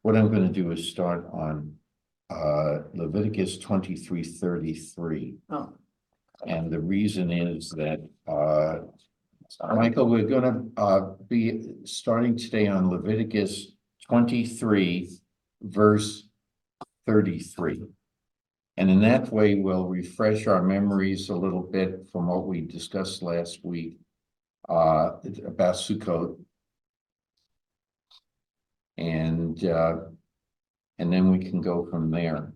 what I'm going to do is start on Leviticus 23:33. Oh. And the reason is that Michael, we're going to be starting today on Leviticus 23, verse 33. And in that way, we'll refresh our memories a little bit from what we discussed last week about Sukkot. And then we can go from there.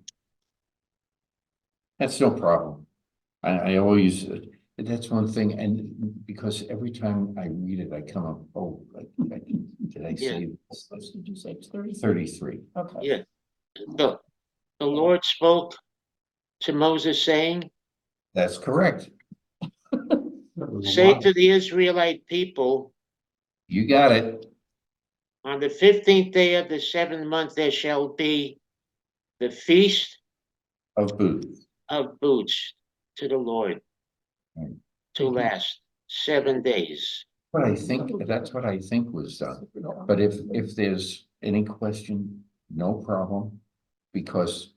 That's no problem. I always, that's one thing, and because every time I read it, I come up, oh, did I say this? Did you say it's 33? 33. Okay. Yeah. The Lord spoke to Moses saying, That's correct. say to the Israelite people, You got it. on the 15th day of the 7th month, there shall be the feast Of booths. of booths to the Lord Right. to last 7 days. But I think, that's what I think was done. But if there's any question, no problem, because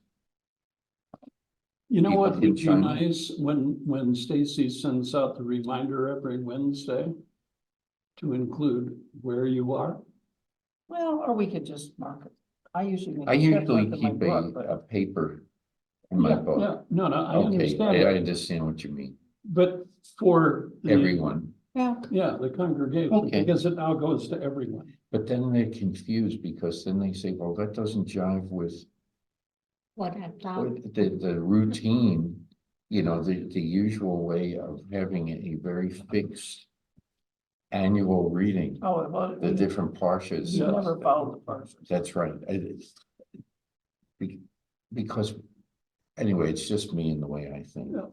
You know People what can would be chime in. nice when Stacy sends out the reminder every Wednesday to include where you are? Well, or we could just mark it. I usually make I a check usually mark in my keep book, but a paper in my Yeah, book. yeah, no, I Okay, understand. I it. understand what you mean. But for the, Everyone, yeah, the congregation, Okay. because it now goes to everyone. but then they're confused because then they say, well, that doesn't jive with What I've done. the routine, the usual way of having a very fixed annual reading, oh, well, the different we parshas. never followed the parsons. That's right. Because, anyway, it's just me and the way I think. Yeah.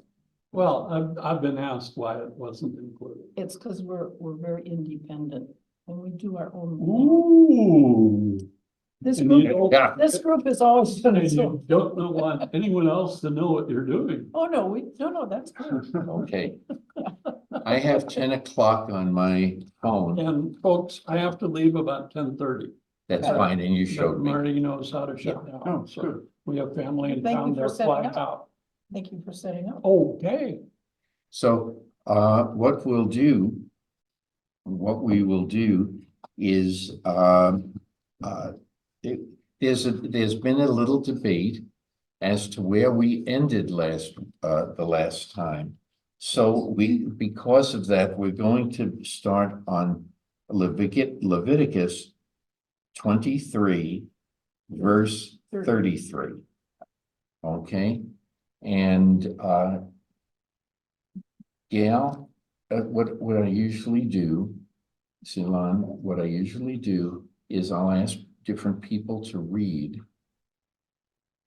Well, I've been asked why it wasn't included. It's because we're very independent and we do our own thing. Ooh. This And you group, don't- Yeah. this group is always done And its you own. don't know want anyone else to know what you're doing. Oh, no, no, that's good. Okay. I have 10 o'clock on my phone. And folks, I have to leave about 10:30. That's Okay. fine, and you But showed me. Marty knows how to shut Yeah. down. So we have family in Thank you town, for they're setting flying up. out. Thank you for setting up. Okay. So, what we will do is, there's been a little debate as to where we ended the last time. So because of that, we're going to start on Leviticus 23, verse 33. Okay, and Gail, what I usually do, Ceylon, what I usually do is I'll ask different people to read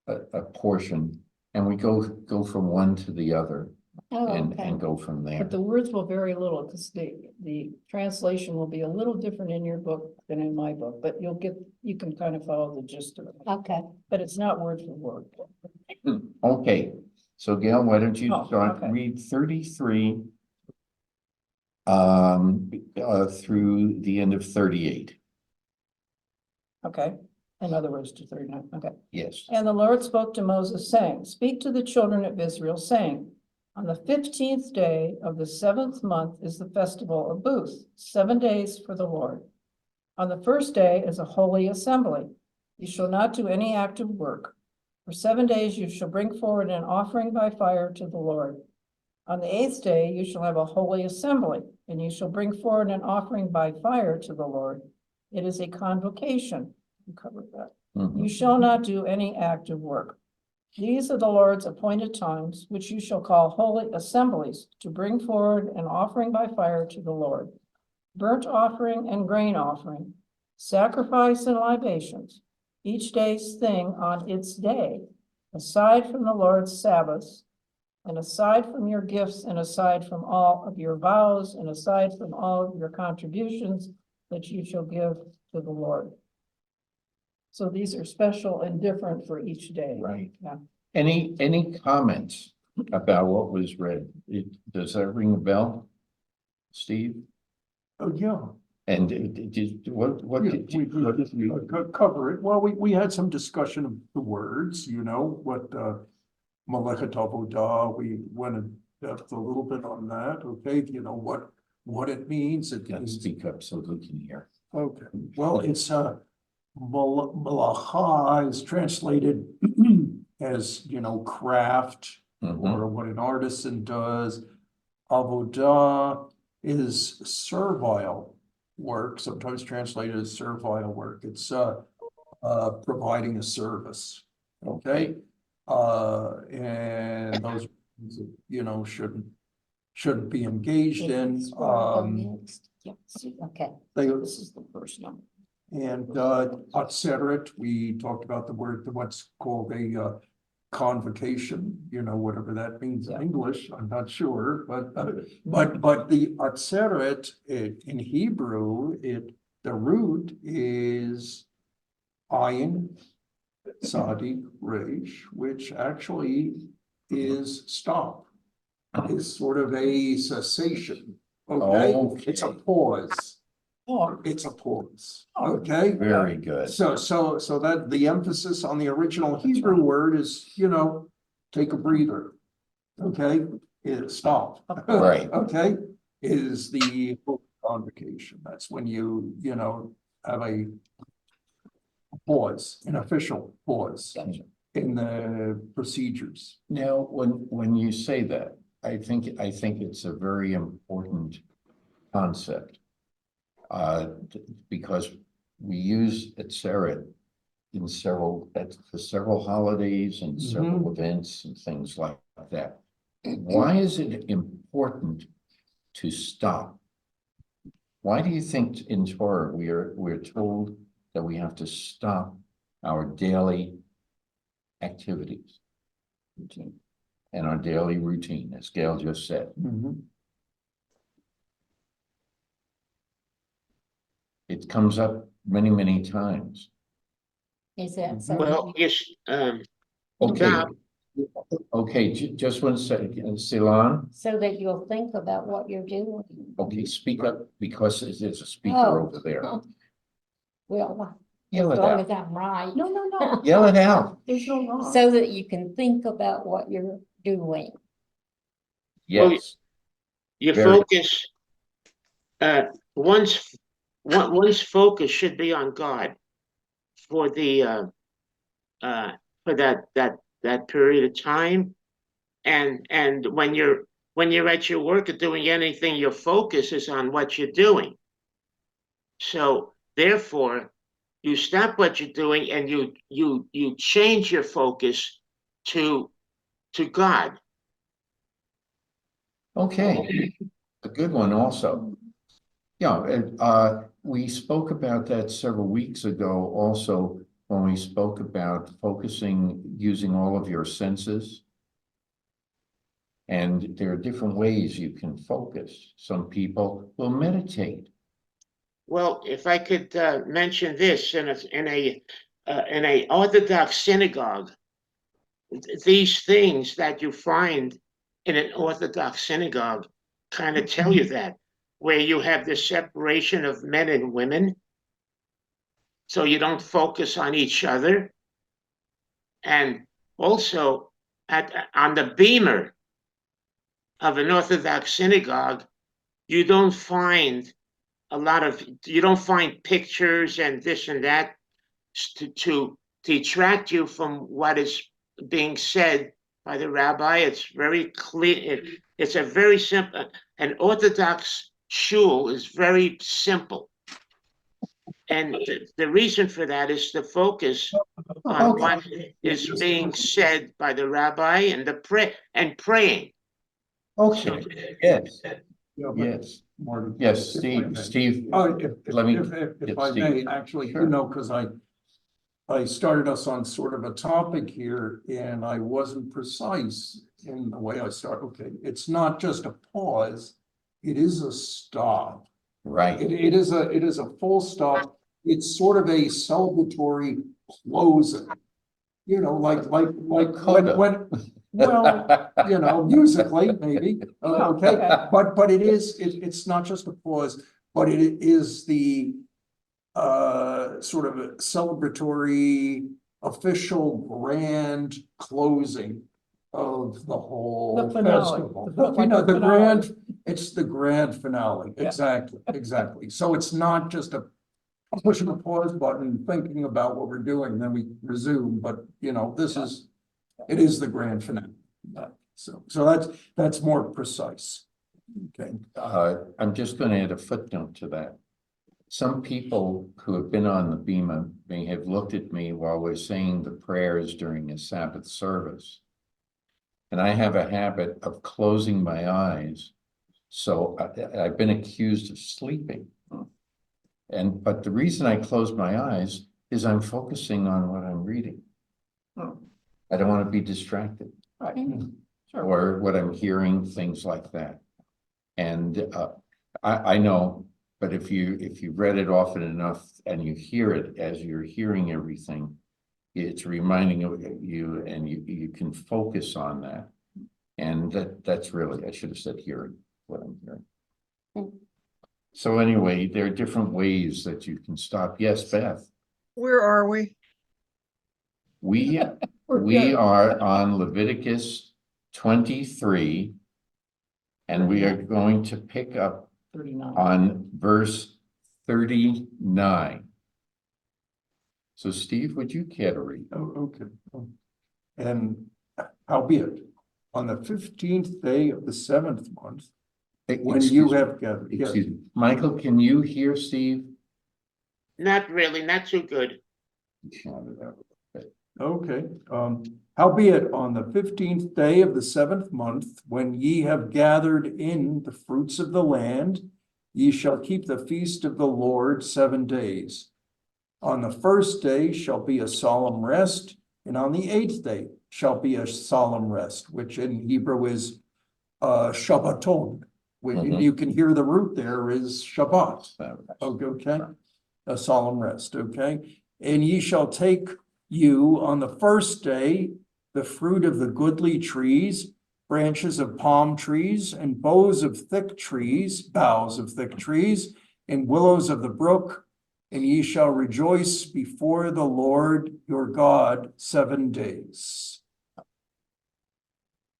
a portion, and we go from one to the other Oh, and okay. go from there. But the words will vary a little because the translation will be a little different in your book than in my book, but you can kind of follow the gist of it. Okay. But it's not word for word. Okay, so Gail, why don't you Oh, start, okay. read 33 through the end of 38. Okay, in other words, to 39, okay. Yes. And the Lord spoke to Moses, saying, speak to the children of Israel, saying, on the 15th day of the 7th month is the festival of booths, 7 days for the Lord. On the first day is a holy assembly. You shall not do any active work. For 7 days you shall bring forward an offering by fire to the Lord. On the 8th day you shall have a holy assembly, and you shall bring forward an offering by fire to the Lord. It is a convocation. We covered that. Mhm. You shall not do any active work. These are the Lord's appointed times, which you shall call holy assemblies, to bring forward an offering by fire to the Lord, burnt offering and grain offering, sacrifice and libations, each day's thing on its day, aside from the Lord's Sabbaths, and aside from your gifts, and aside from all of your vows, and aside from all of your contributions that you shall give to the Lord. So these are special and different for each day. Right. Yeah. Any comments about what was read? Does that ring a bell? Steve? Oh, yeah. And what Yeah, did we what did we? cover it. Well, we had some discussion of the words, what Malechet Avodah, we went in depth a little bit on that, okay, what it means. It Gotta means, speak up so we can hear. okay, well, it's Malacha is translated as, craft, Mhm. or what an artisan does. Avodah is servile work, sometimes translated as servile work. It's providing a service. Okay. And those, shouldn't be engaged in. It's where I'll go next. Yep, see, okay. They, This is the first number. and atzeret, we talked about the word, what's called a convocation, whatever that means in Yeah. English, I'm not sure, but the atzeret in Hebrew, the root is ayin tzadi resh, which actually is stop. Is sort of a cessation. Okay, it's a Okay. pause. Oh, It's a pause. Oh. Okay. Very good. So that the emphasis on the original Hebrew word is, take a breather. Okay, stop. Right. Okay, is the convocation. That's when you have a pause, an official pause gotcha. in the procedures. Now, when you say that, I think it's a very important concept. Because we use Atzeret for several holidays and several events and things like that. Why is it important to stop? Why do you think in Torah we're told that we have to stop our daily activities and our daily routine, as Gail just said? It comes up many, many times. Is that so? Well, yes, Okay, Now- okay, just one second, Ceylon. So that you'll think about what you're doing. Okay, speak up because there's a speaker Oh. over there. Well, Yell as it long out. as I'm right. No. Yell it out. There's no wrong. So that you can think about what you're doing. Yes, your Very- focus, one's focus should be on God for for that period of time. And when you're at your work or doing anything, your focus is on what you're doing. So therefore, you stop what you're doing and you change your focus to God. okay, a good one also. Yeah, and we spoke about that several weeks ago also when we spoke about focusing, using all of your senses. And there are different ways you can focus. Some people will meditate. Well, if I could mention this in a Orthodox synagogue, these things that you find in an Orthodox synagogue kind of tell you that, where you have the separation of men and women, so you don't focus on each other, and also on the beamer of an Orthodox synagogue, you don't find pictures and this and that to detract you from what is being said by the rabbi. It's very clear. It's a very simple. An Orthodox shul is very simple, and the reason for that is the focus on what is being said by the rabbi and praying. Okay, yes, Yeah, but yes, Marty, yes, if I may. Steve, Let me if get I Steve. may, actually, Sure. because I started us on sort of a topic here and I wasn't precise in the way I started. Okay, it's not just a pause, it is a stop. right, It is a full stop. It's sort of a celebratory closing. Like Coda. well, musically maybe, okay, Okay. but it's not just a pause, but it is the sort of a celebratory, official, grand closing of the whole The finale. festival. The- like the The finale. grand, it's the grand finale, Yeah. exactly, exactly. So it's not just a pushing a pause button, thinking about what we're doing, then we resume, but this is, it is the grand finale. So that's more precise. Okay. I'm just gonna add a footnote to that. Some people who have been on the Bema may have looked at me while we're saying the prayers during a Sabbath service. And I have a habit of closing my eyes, so I've been accused of sleeping. But the reason I close my eyes is I'm focusing on what I'm reading. Hmm. I don't want to be distracted, Right, sure. or what I'm hearing, things like that. And I know, but if you read it often enough and you hear it as you're hearing everything, it's reminding you, and you can focus on that. And that's really, I should have said hearing, what I'm hearing. Hmm. So anyway, there are different ways that you can stop. Yes, Beth, Where are we? we We're here. are on Leviticus 23, and we are going to pick up 39. on verse 39. So Steve, would you care to read? Oh, okay. And howbeit, on the 15th day of the 7th month, when you Excuse me, have gathered. Yes. excuse me, Michael, can you hear Steve? Not really, not too good. Okay, howbeit on the 15th day of the 7th month, when ye have gathered in the fruits of the land, ye shall keep the feast of the Lord 7 days. On the first day shall be a solemn rest, and on the 8th day shall be a solemn rest, which in Hebrew is Shabbaton. Mhm. You can hear the root there is Shabbat. Okay. Okay, a solemn rest, okay? And ye shall take you on the first day the fruit of the goodly trees, branches of palm trees, and boughs of thick trees, boughs of thick trees, and willows of the brook, and ye shall rejoice before the Lord your God 7 days.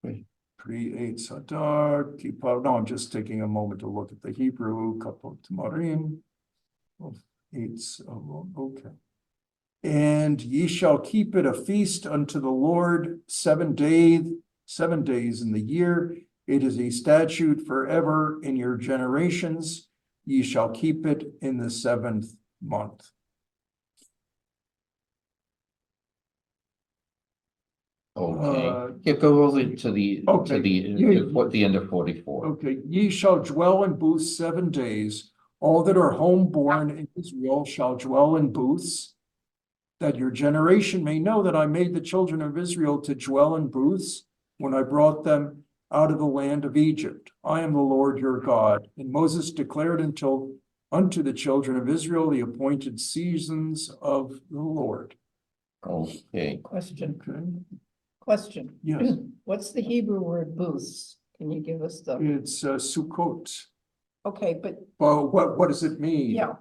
Great. Create Sadar, keep out. No, I'm just taking a moment to look at the Hebrew, Kapot Marim. Okay. And ye shall keep it a feast unto the Lord 7 days, 7 days in the year. It is a statute forever in your generations. Ye shall keep it in the 7th month. Okay, yeah, go over to the, okay. the end of 44. Okay, ye shall dwell in booths 7 days. All that are homeborn in Israel shall dwell in booths, that your generation may know that I made the children of Israel to dwell in booths when I brought them out of the land of Egypt. I am the Lord your God. And Moses declared unto the children of Israel the appointed seasons of the Lord. Okay, Question, Okay, question. yes, What's the Hebrew word booths? Can you give us the, it's Sukkot. okay, but Well, what does it mean? yeah.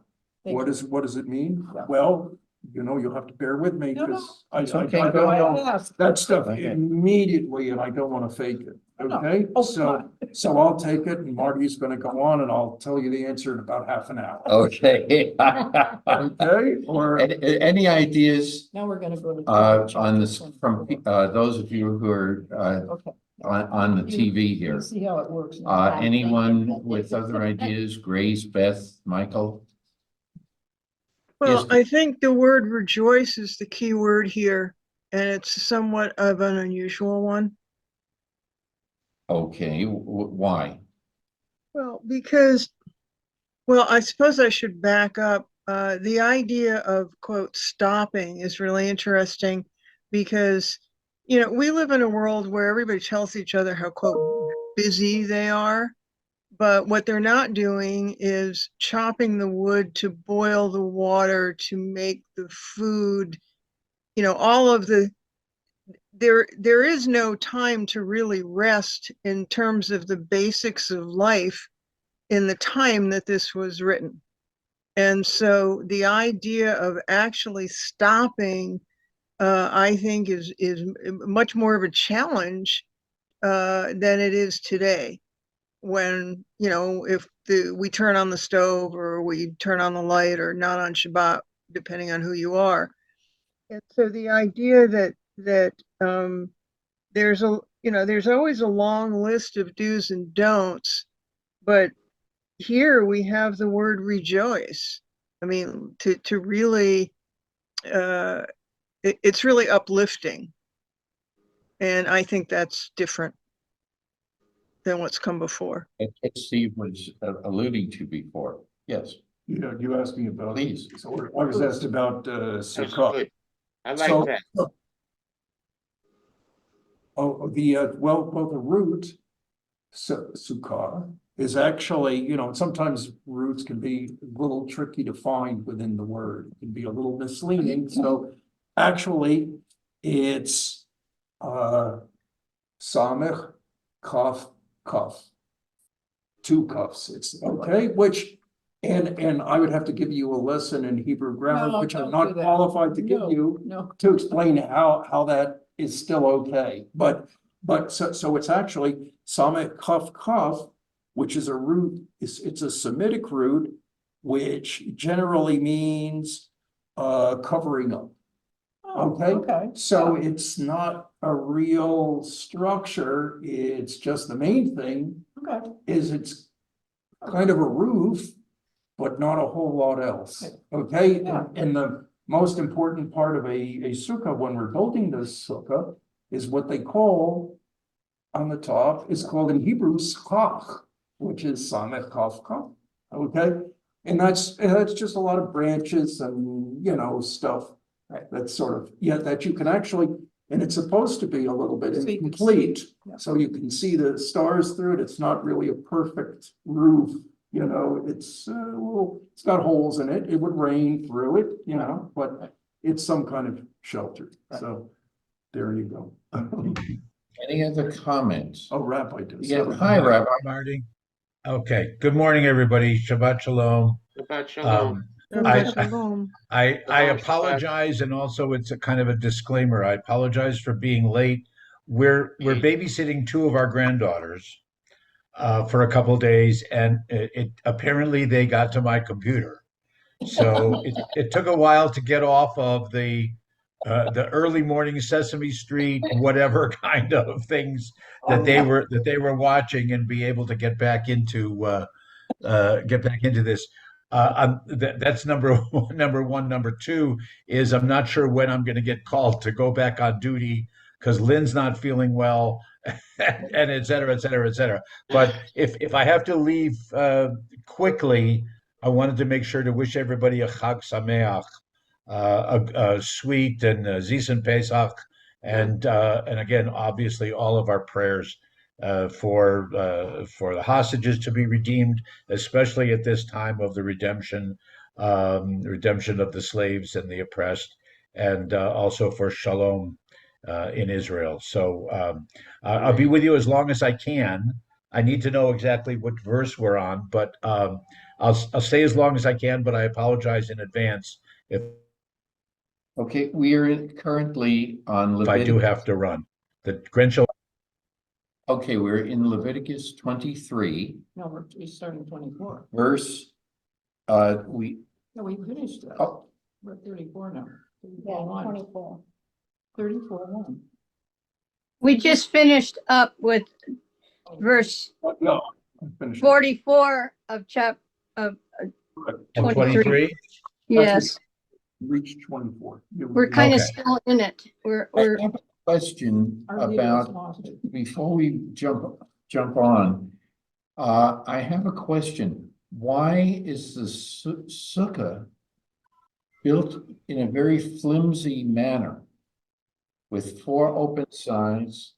What does it mean? Yeah. Well, you'll have to bear with me No, no, because I it's don't okay, know. go I asked. That stuff Okay. immediately, and I don't want to fake it, No. okay? Oh, So I'll take it, and Marty's gonna go on, and I'll tell you the answer in about half an hour. okay. Okay, or, Any ideas Now we're gonna go to. on chapter this, 24. from those of you who are Okay. on the TV You here? see how it works now. Anyone with other ideas? Grace, Beth, Michael? Well, Yes. I think the word rejoice is the key word here, and it's somewhat of an unusual one. Okay, why? Well, I suppose I should back up. The idea of quote stopping is really interesting because, we live in a world where everybody tells each other how quote busy they are, but what they're not doing is chopping the wood to boil the water to make the food, all of there is no time to really rest in terms of the basics of life. in the time that this was written. And so the idea of actually stopping, I think is much more of a challenge than it is today. When, if we turn on the stove or we turn on the light or not on Shabbat, depending on who you are. And so the idea that there's always a long list of do's and don'ts, but here we have the word rejoice. I mean, to really, it's really uplifting. And I think that's different than what's come before. What Steve was alluding to before. Yes, You asked me about. please. So I was asked about That's Sukkot. good. I like So- that. Oh, the root sukkah is actually, sometimes roots can be a little tricky to find within the word. It can be a little misleading. So actually, it's samech kaf kaf, two cuffs. It's okay, which. And I would have to give you a lesson in Hebrew grammar, No, which I'm don't not do that. qualified to give No, you. No, To explain how that is still okay, but so it's actually Samet Kaf Kaf, which is a root, it's a Semitic root, which generally means covering up. oh, Okay. okay. So Yeah. it's not a real structure, it's just the main thing Okay, is it's kind of a roof, but not a whole lot else. Okay, Yeah. and the most important part of a sukkah when we're building this sukkah is what they call on the top is called in Hebrew schach, which is samech kaf kaf. Okay, and that's just a lot of branches and stuff. Right. That's sort of that you can actually, and it's supposed to be a little bit So you can incomplete, yeah. so you can see the stars through it. It's not really a perfect roof. It's it's got holes in it. It would rain through it, but it's some kind of shelter. Right. So there you go. Any other comments? Oh, Rabbi does. Yeah, hi, Rabbi. Marty. Okay, good morning, everybody. Shabbat shalom. Shabbat shalom. Um, Shabbat I- shalom. I Shalom, apologize, and also it's a kind of a disclaimer. I apologize for being late. We're babysitting two of our granddaughters for a couple of days, and it apparently they got to my computer. So it took a while to get off of the early morning Sesame Street, whatever kind of things that they were watching, and be able to get back into this. That's number one. Number one. Number two is I'm not sure when I'm going to get called to go back on duty because Lynn's not feeling well, and et cetera, et cetera, et cetera. But if I have to leave quickly, I wanted to make sure to wish everybody a Chag Sameach, a sweet and Zisen Pesach, and again, obviously, all of our prayers for the hostages to be redeemed, especially at this time of the redemption of the slaves and the oppressed, and also for shalom in Israel. So I'll be with you as long as I can. I need to know exactly what verse we're on, but I'll stay as long as I can. But I apologize in advance if Okay, we are currently on I do Leviticus. have to run. The grandchildren. Okay, we're in Leviticus 23, No, we're starting 24. verse, No, we finished that. oh, We're at 34 now. Yeah, 34:1. 24. 34:1. We just finished up with verse No, I'm finished. 44 of And 23. 23. Yes, Reach 24. we're kind of Okay. still in it. We're I have a question Our leader was about, lost it. before we jump on. I have a question. Why is the sukkah built in a very flimsy manner with 4 open sides,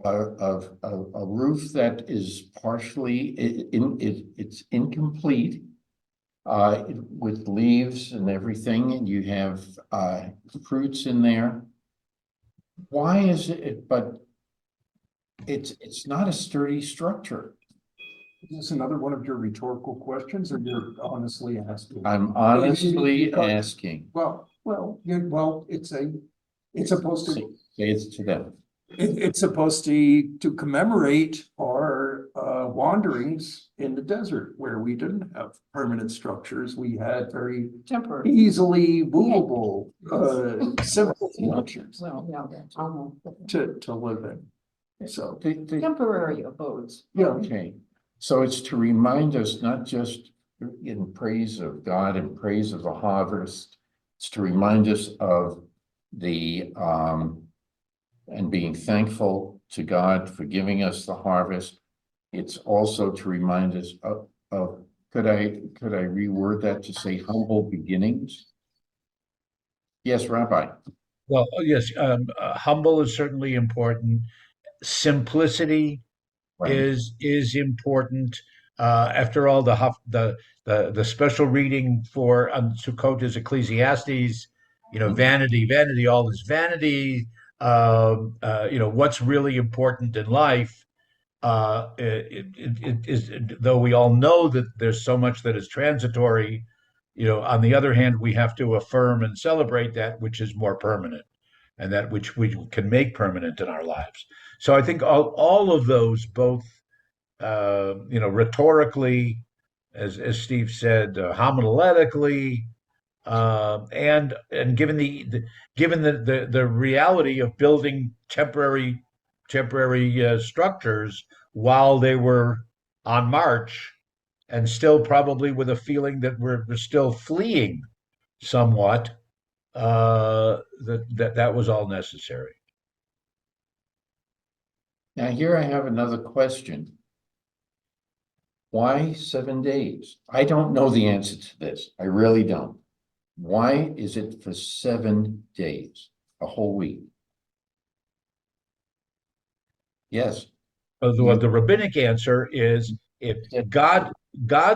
of a roof that is partially it's incomplete, with leaves and everything, and you have fruits in there? Why is it? But it's not a sturdy structure. Is this another one of your rhetorical questions, or you're honestly asking? I'm honestly Because- asking, It's supposed say to, it to them. it's supposed to commemorate our wanderings in the desert where we didn't have permanent structures. We had very Temporary. easily movable, simple structures Well, yeah, that's almost to live in. So, temporary abodes. yeah, Okay, so it's to remind us not just in praise of God and praise of the harvest, it's to remind us of the and being thankful to God for giving us the harvest. It's also to remind us of could I reword that to say humble beginnings? Yes, Rabbi. Well, yes, humble is certainly important. Simplicity Right. is important. After all, the special reading for Sukkot is Ecclesiastes. Vanity, vanity, all is vanity. What's really important in life. It is, though we all know that there's so much that is transitory. On the other hand, we have to affirm and celebrate that which is more permanent, and that which we can make permanent in our lives. So I think all of those, both rhetorically, as Steve said, homiletically, and given the reality of building temporary structures while they were on march, and still probably with a feeling that we're still fleeing somewhat, that was all necessary. Now here I have another question. Why 7 days? I don't know the answer to this. I really don't. Why is it for 7 days, a whole week? Yes, The rabbinic answer is if God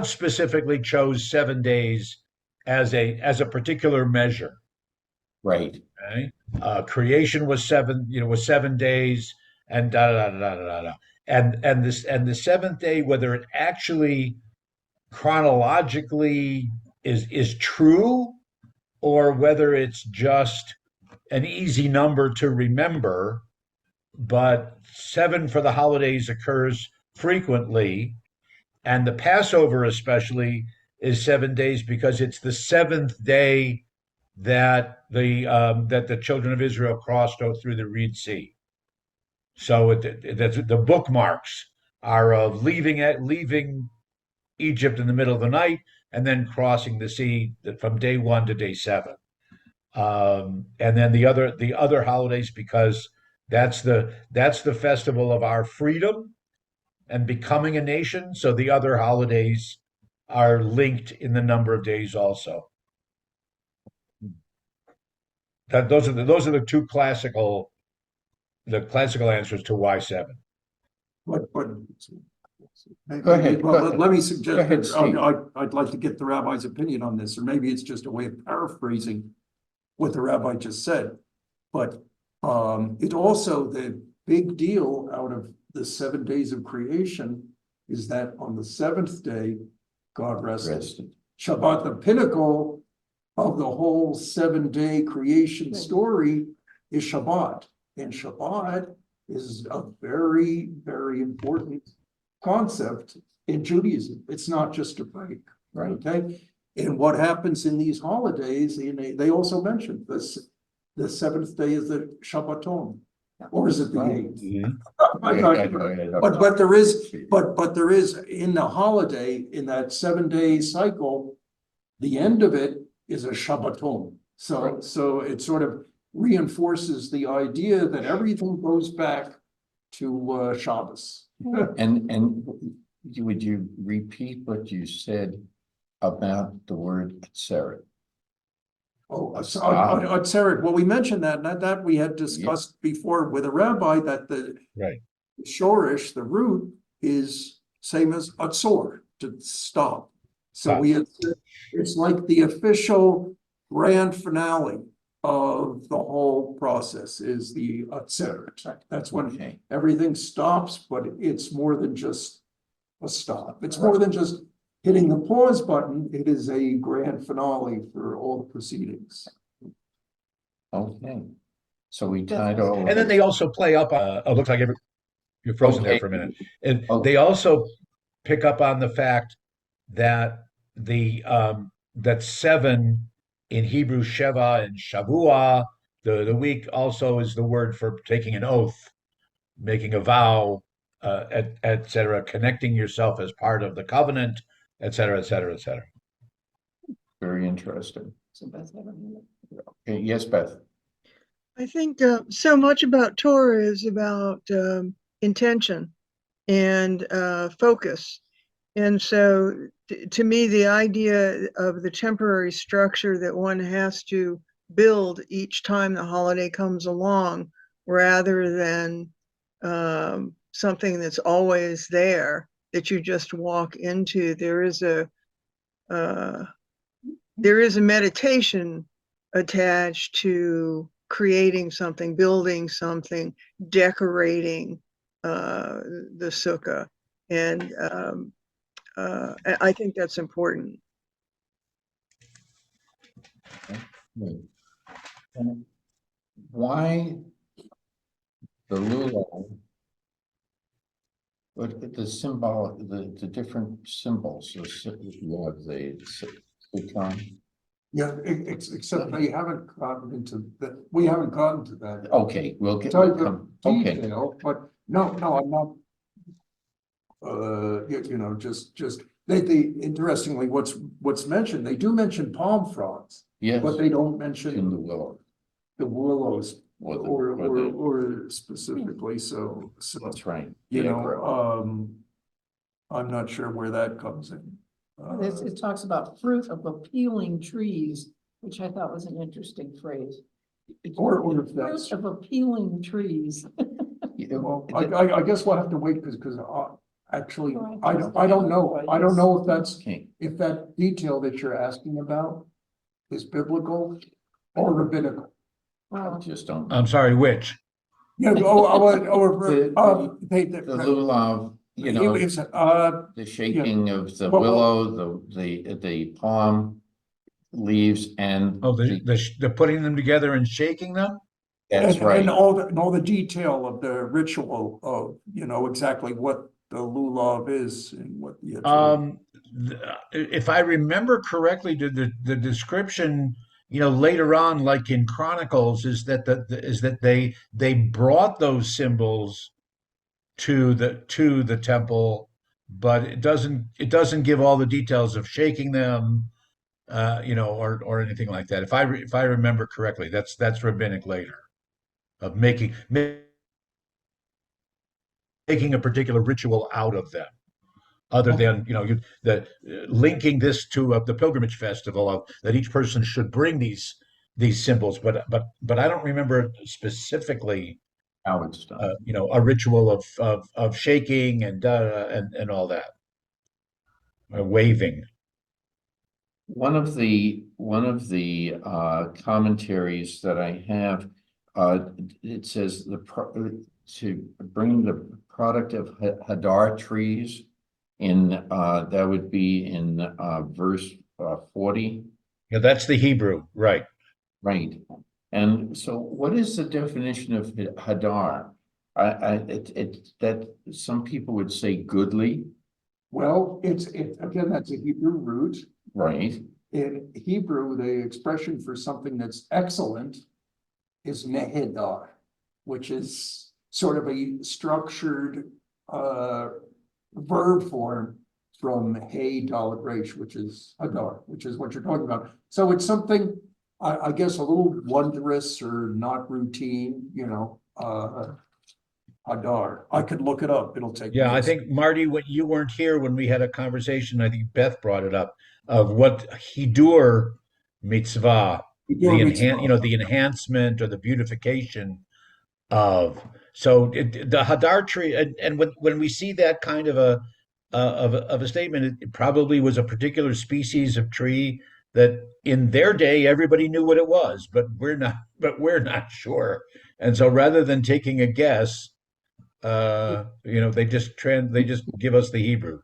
specifically chose 7 days as a particular measure. right. Okay? Creation was 7 days, and da da da da da da. And the seventh day, whether it actually chronologically is true, or whether it's just an easy number to remember, but 7 for the holidays occurs frequently, and the Passover especially is 7 days because it's the seventh day that the children of Israel crossed through the Red Sea. So that's the bookmarks are of leaving Egypt in the middle of the night and then crossing the sea from day 1 to day 7. And then the other holidays, because that's the festival of our freedom and becoming a nation. So the other holidays are linked in the number of days also. Those are the two classical answers to why 7. but. Go ahead, Well, go ahead. let me Go suggest, ahead, Steve. I'd like to get the rabbi's opinion on this, or maybe it's just a way of paraphrasing what the rabbi just said. But it also, the big deal out of the 7 days of creation is that on the seventh day, God rested. Shabbat, the pinnacle of the whole 7-day creation story, is Shabbat. And Shabbat is a very, very important concept in Judaism. It's not just a break, Right. okay? And what happens in these holidays, they also mentioned this, the seventh day is the Shabbaton, or is it the Right. eighth? I'm not sure. But there is in the holiday, in that 7-day cycle, the end of it is a Shabbaton. So it sort of reinforces the idea that everything goes back to Shabbos. And would you repeat what you said about the word Atzeret? Atzeret, well, we mentioned that we had discussed before with a rabbi that the Right. shorish, the root, is same as atzor, to stop. So it's like the official grand finale of the whole process is the atzeret. That's when Okay. everything stops, but it's more than just a stop. It's more than just hitting the pause button. It is a grand finale for all the proceedings. Okay. So we tied all of And then it. they also play up, it looks like you're frozen there Okay. for a minute. And Oh. they also pick up on the fact that that 7 in Hebrew, Sheva and Shavua, the week also is the word for taking an oath, making a vow, et cetera, connecting yourself as part of the covenant, et cetera, et cetera, et cetera. Very interesting. So Beth, I don't know. Okay, yes, Beth. I think so much about Torah is about intention and focus. And so to me, the idea of the temporary structure that one has to build each time the holiday comes along, rather than something that's always there that you just walk into, there is a meditation attached to creating something, building something, decorating the sukkah. And I think that's important. Good. And why the lulav? But the symbol, the different symbols, you have the sukkah. Yeah, except they haven't gotten into that. We haven't gotten to that. Okay, we'll get, Type of okay, detail, but no, I'm not. Just interestingly, what's mentioned, they do mention palm fronds, yes, but they don't in the mention willow. the willows Or the, or specifically, so, that's right. you the know, agro. I'm not sure where that comes in. It talks about fruit of appealing trees, which I thought was an interesting phrase. Or if that's, Fruit of appealing trees. well, I guess we'll have to wait because actually, I don't know if that's, Okay, if that detail that you're asking about is biblical or rabbinical. I Wow. just don't. I'm sorry, which? Yeah, The lulav, you know, the shaking of the Well, willow, the palm leaves and. Oh, they're putting them together and shaking them? That's And right. all the detail of the ritual of, exactly what the lulav is and what the. If I remember correctly, the description, later on, like in Chronicles, is that they brought those symbols to the temple, but it doesn't give all the details of shaking them, or anything like that. If I remember correctly, that's rabbinic later, of making a particular ritual out of them, other than linking this to the pilgrimage festival, of that each person should bring these symbols, but I don't remember specifically How it's done. a ritual of shaking and all that, waving. One of the commentaries that I have, it says to bring the product of hadar trees in, that would be in verse 40. Yeah, that's the Hebrew, right? Right. And so what is the definition of hadar? That some people would say goodly, Well, it's again, that's a Hebrew root. right? In Hebrew, the expression for something that's excellent is nehedar, which is sort of a structured verb form from hey dalet resh, which is hadar, which is what you're talking about. So it's something, I guess, a little wondrous or not routine, hadar. I could look it up. It'll take. Yeah, me I a think, Marty, when you weren't here when we had a conversation, I think Beth brought it up, of what Hidur mitzvah, Hidur mitzvah. the enhancement or the beautification of. So the Hadar tree, and when we see that kind of a statement, it probably was a particular species of tree that in their day everybody knew what it was, but we're not sure. And so rather than taking a guess, they just give us the Hebrew.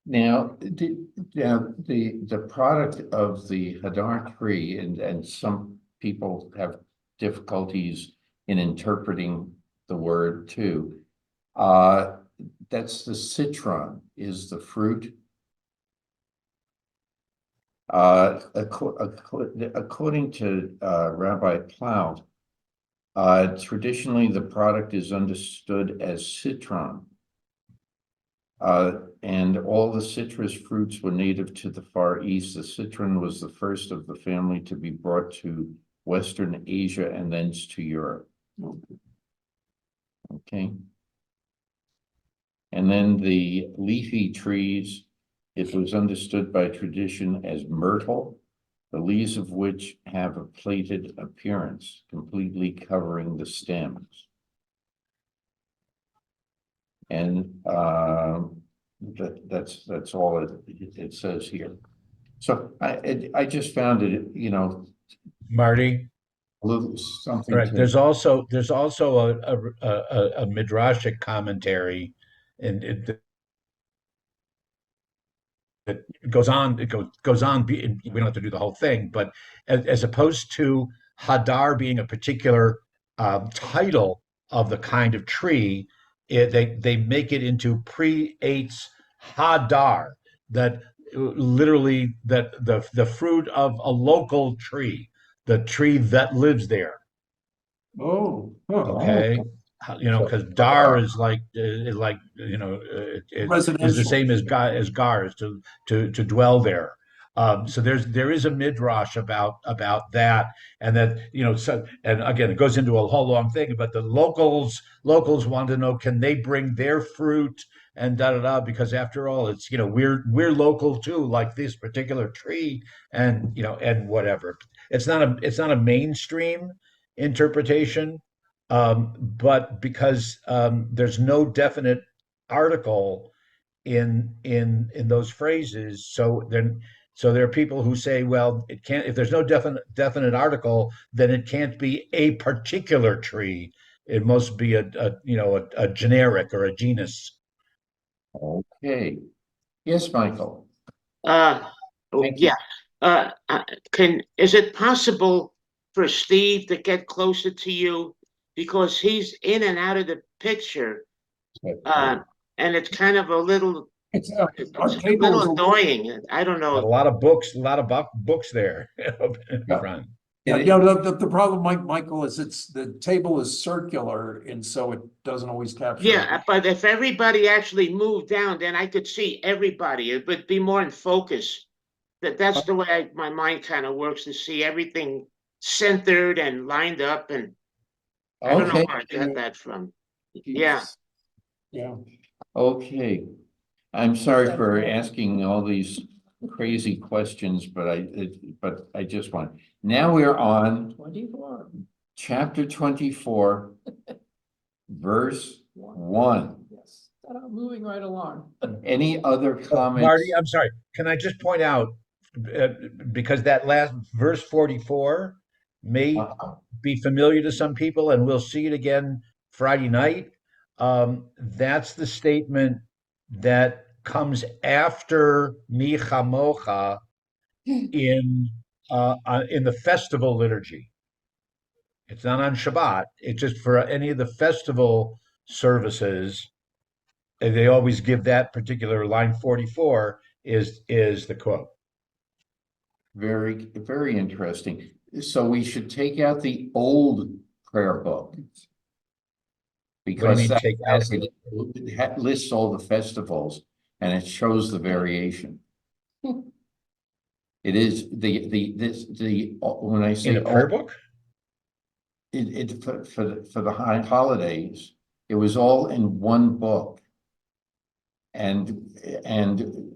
Now, the product of the Hadar tree, and some people have difficulties in interpreting the word too. That's the citron is the fruit. According to Rabbi Plow, traditionally the product is understood as citron. And all the citrus fruits were native to the Far East. The citron was the first of the family to be brought to Western Asia and thence to Europe. Okay. And then the leafy trees, it was understood by tradition as myrtle, the leaves of which have a plated appearance, completely covering the stems. And that's all it says here. So I just found it, Marty. a little something Right. to. There's also a midrashic commentary, and it goes on. It goes on. We don't have to do the whole thing, but as opposed to Hadar being a particular title of the kind of tree, they make it into pre-Eitz Hadar, that literally that the fruit of a local tree, the tree that lives there. Oh, Okay. Because dar is like is the residential. same as gar is to dwell there. So there is a midrash about that, and that so, and again it goes into a whole long thing. But the locals want to know, can they bring their fruit and da da da, because after all it's we're local too, like this particular tree, and and whatever. It's not a mainstream interpretation, but because there's no definite article in those phrases, so there are people who say, well, it can't, if there's no definite article, then it can't be a particular tree. It must be a generic or a genus. Okay. Yes, Michael. Thank you. Yeah. Is it possible for Steve to get closer to you? Because he's in and out of the picture, and it's kind of a little, It's it's our a table little is annoying. I don't A know. lot of books, books there. Yeah. Front. Yeah, the problem, Michael, is the table is circular, and so it doesn't always capture. Yeah, but if everybody actually moved down, then I could see everybody. It would be more in focus. That's the way my mind kind of works, to see everything centered and lined up, and I don't know Okay. where I got that from. Yeah. Yeah. Okay. I'm sorry for asking all these crazy questions, but I just want, now we're on 24. chapter 24, verse 1. Yes, moving right along. Any other comments? Marty, I'm sorry. Can I just point out, because that last verse 44 may be familiar to some people, and we'll see it again Friday night. That's the statement that comes after Mi Chamocha in the festival liturgy. It's not on Shabbat. It's just for any of the festival services. And they always give that particular line 44 is the quote. Very, very interesting. So we should take out the old prayer book. What do you Because mean that take out? lists all the festivals and it shows the variation. It is when I say In a prayer old, book? for the high holidays, it was all in one book. And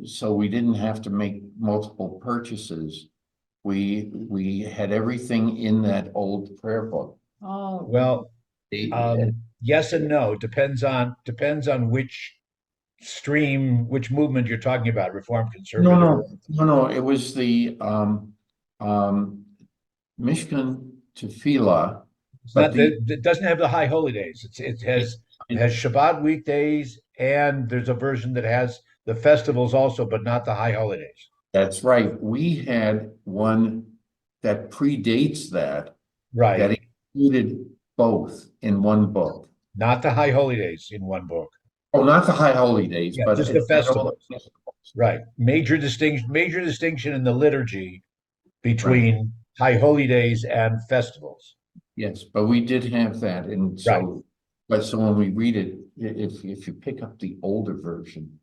so we didn't have to make multiple purchases. We had everything in that old prayer book. Oh. Well, The- yes and no. Depends on which stream, which movement you're talking about. Reformed, conservative. No, it was the Mishkan Tefillah. It's But not, it doesn't have the high holy days. It has Shabbat weekdays, and there's a version that has the festivals also, but not the high holidays. That's right. We had one that predates that Right, included both in one book. not the high holidays in one book. Oh, not the high holy days, Yeah, but just the it had all festivals. the festivals. Right. Major distinction in the liturgy between high holy days and festivals. Yes, but we did have that, and Right. so, but so when we read it, if you pick up the older version,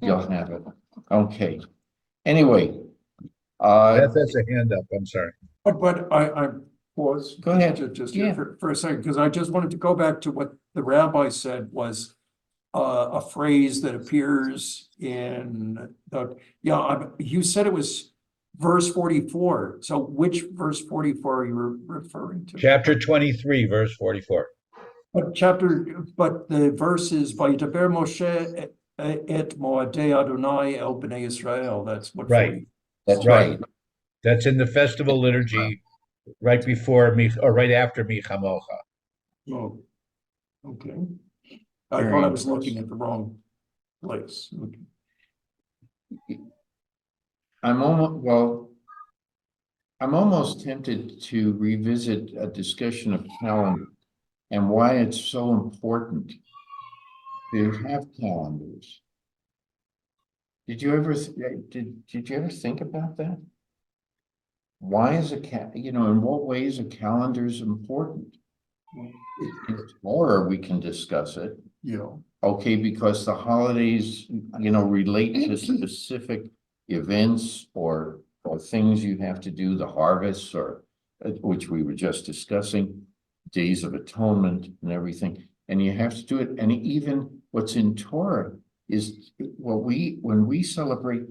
you'll have it. Okay. Anyway, Beth has a hand up. I'm sorry. But I was. Go ahead. Just Yeah. for a second, because I just wanted to go back to what the rabbi said was a phrase that appears in the, you said it was verse 44. So which verse 44 are you referring to? Chapter 23, verse 44. But the verse is Vaydaber Moshe et Moadei Adonai el Bnei Israel. That's what. Right. 40. that's Right. right. That's in the festival liturgy right before me or right after Mi Chamocha. Oh, okay. I Very thought I was interesting. looking at the wrong place. Okay. I'm almost tempted to revisit a discussion of calendar and why it's so important to have calendars. Did you ever think about that? Why is in what ways a calendar is important? In Torah, we can discuss it. Yeah. Okay, because the holidays, relate to specific events or things you have to do, the harvests or which we were just discussing, Days of Atonement and everything, and you have to do it. And even what's in Torah is when we celebrate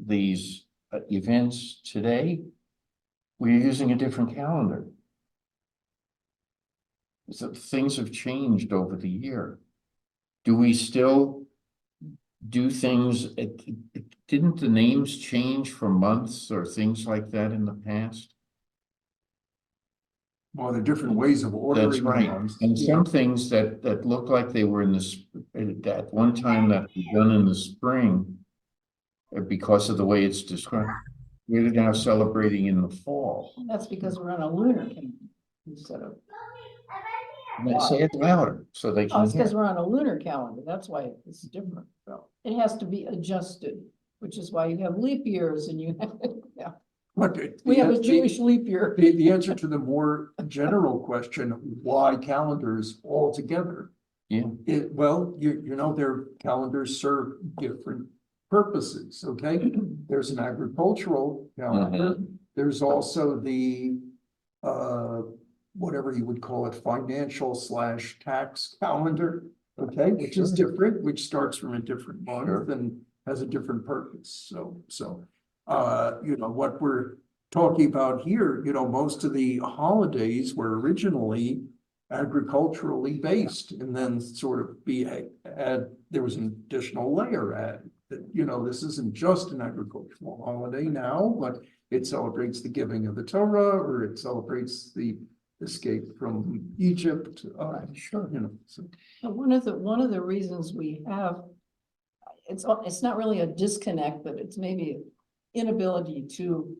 these events today, we're using a different calendar. So things have changed over the year. Do we still do things? Didn't the names change for months or things like that in the past? Well, the different ways of ordering. That's right. them. And some things that look like they were in this, at one time that was done in the spring, because of the way it's described, we're now celebrating in the fall. That's because we're on a lunar calendar instead of, Say it louder so they oh, can it's because hear. we're on a lunar calendar. That's why it's different. It has to be adjusted, which is why you have leap years and you have, yeah. But We have a Jewish leap year. the answer to the more general question, why calendars altogether? Yeah. Their calendars serve different purposes, okay? There's an agricultural calendar. There's also the, whatever you would call it, financial/tax calendar, okay? Which is different, which starts from a different month and has a different purpose. So, what we're talking about here, most of the holidays were originally agriculturally based and then sort of there was an additional layer added that, this isn't just an agricultural holiday now, but it celebrates the giving of the Torah, or it celebrates the escape from Egypt. Sure. So one of the reasons we have, it's not really a disconnect, but it's maybe inability to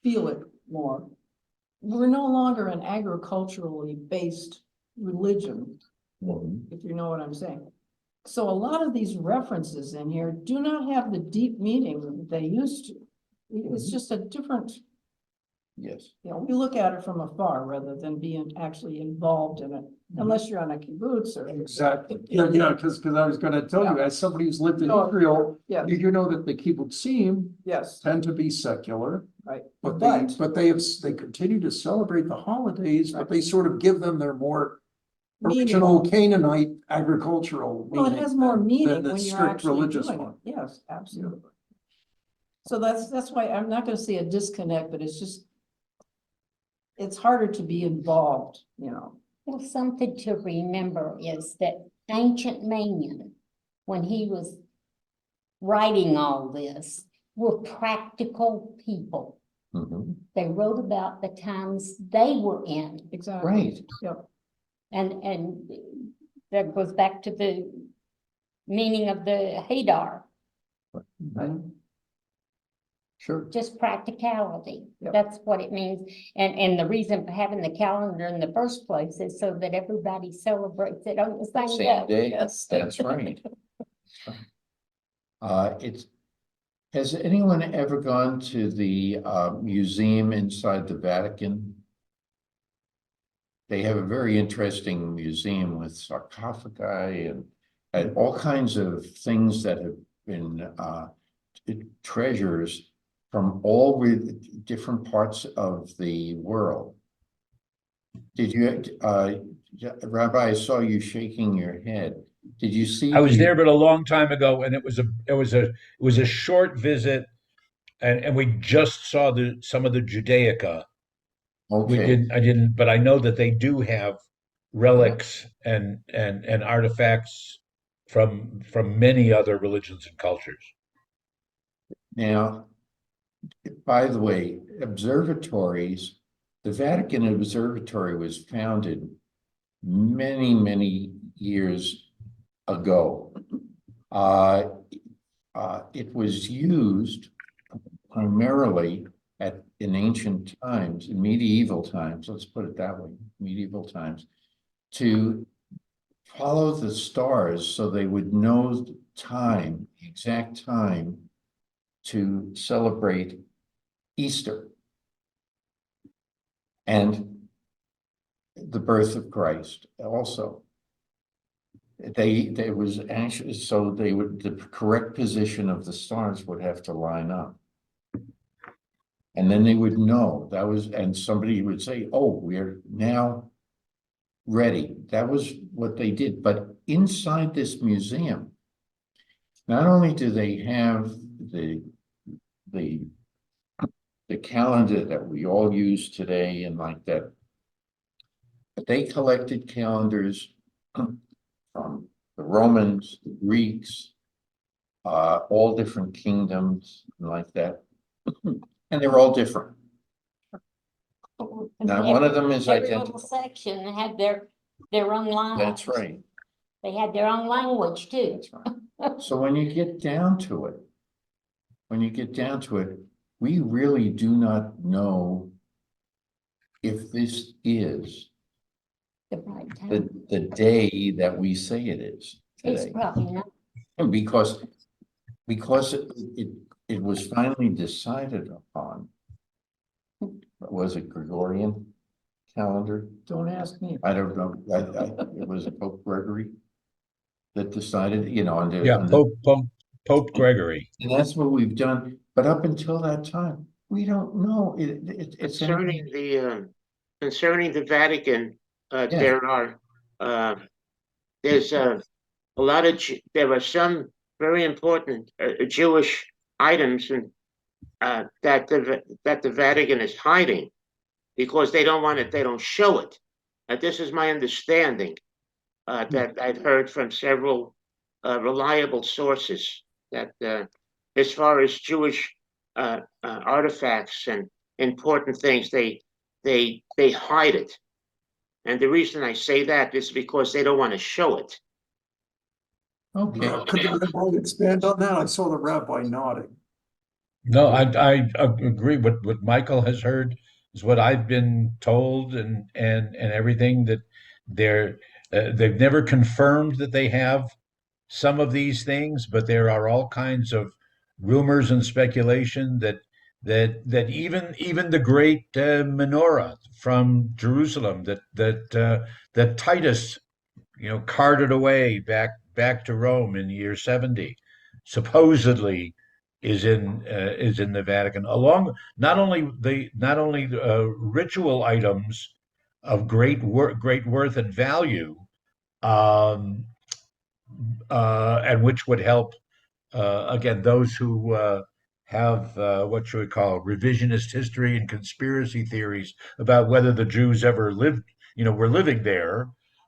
feel it more. We're no longer an agriculturally based religion, if you know what I'm saying. So a lot of these references in here do not have the deep meaning that they used to. It's just a different, Yes. we look at it from afar rather than being actually involved in it, unless you're on a kibbutz or. Exactly. Yeah, because I was gonna tell you, as somebody who's lived in Israel, Yes, you know that the kibbutzim yes, tend to be secular, right. but they continue to celebrate the holidays, but they sort of give them their more original Canaanite agricultural Well, it meaning has more meaning than the when you're strict actually religious doing one. it. Yes, absolutely. So that's why I'm not gonna say a disconnect, but it's harder to be involved, Well, something to remember is that ancient man, when he was writing all this, were practical people. They wrote about the times they were in. Exactly. Right. Yep. And that goes back to the meaning of the Hadar, Sure. just practicality. Yep. That's what it means. And the reason for having the calendar in the first place is so that everybody celebrates it on the same Same day. day, Yes. that's right. Has anyone ever gone to the museum inside the Vatican? They have a very interesting museum with sarcophagi and all kinds of things that have been treasures from all different parts of the world. Did you, Rabbi, I saw you shaking your head. Did you see? I was the- there, but a long time ago, and it was a short visit, and we just saw some of the Judaica. Okay, I didn't, but I know that they do have relics and artifacts from many other religions and cultures. now, by the way, observatories, the Vatican Observatory was founded many, many years ago. It was used primarily in ancient times, in medieval times, let's put it that way, medieval times, to follow the stars so they would know the time, the exact time to celebrate Easter and the birth of Christ also. They was anxious, so the correct position of the stars would have to line up. And then they would know that was, and somebody would say, oh, we're now ready. That was what they did. But inside this museum, not only do they have the calendar that we all use today and like that, but they collected calendars from the Romans, the Greeks, all different kingdoms and like that. And they're all different. Not one of them is Every little identical. section had their own lines. That's right. They had their own language too. So when you get down to it, we really do not know if this is The right time. the day that we say it is It's today. probably not. And because it was finally decided upon. Was it Gregorian calendar? Don't ask me. I don't know. It was Pope Gregory that decided, under. Yeah, Pope Gregory. And that's what we've done. But up until that time, we don't know. It's Concerning the Vatican, Yes. there's a lot of, there are some very important Jewish items and that the Vatican is hiding because they don't show it. This is my understanding that I've heard from several reliable sources that as far as Jewish artifacts and important things, they hide it. And the reason I say that is because they don't want to show it. Okay. Could the rabbi expand on that? I saw the rabbi nodding. No, I agree. What Michael has heard is what I've been told, and everything that they've never confirmed that they have some of these things, but there are all kinds of rumors and speculation that even the great menorah from Jerusalem that Titus carted away back to Rome in year 70 supposedly is in the Vatican, along not only ritual items of great worth and value, um, and which would help again those who have what should we call revisionist history and conspiracy theories about whether the Jews ever lived, were living there.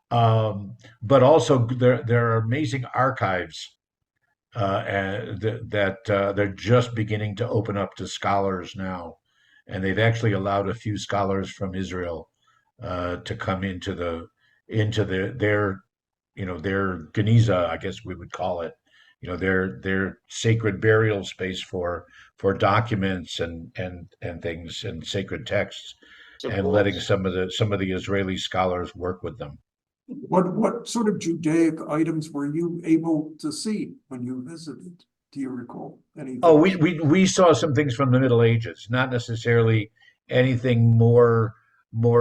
But also there are amazing archives that they're just beginning to open up to scholars now, and they've actually allowed a few scholars from Israel to come into their their Geniza, I guess we would call it, their sacred burial space for documents and things and sacred texts, and letting supports. some of the Israeli scholars work with them. What sort of Judaic items were you able to see when you visited? Do you recall anything? Oh, we saw some things from the Middle Ages, not necessarily anything more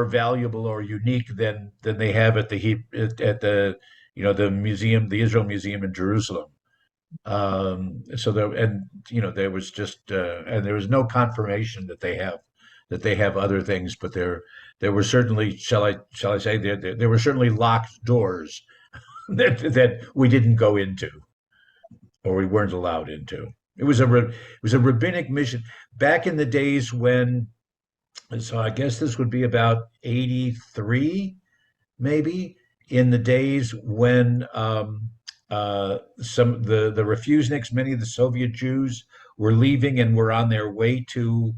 valuable or unique than they have at the the museum, the Israel Museum in Jerusalem. So there, and there was just and there was no confirmation that they have other things, but there were certainly, shall I say, there were certainly locked doors that we didn't go into, or we weren't allowed into. It was a rabbinic mission back in the days when, so I guess this would be about 83, maybe, in the days when some the refuseniks, many of the Soviet Jews, were leaving and were on their way to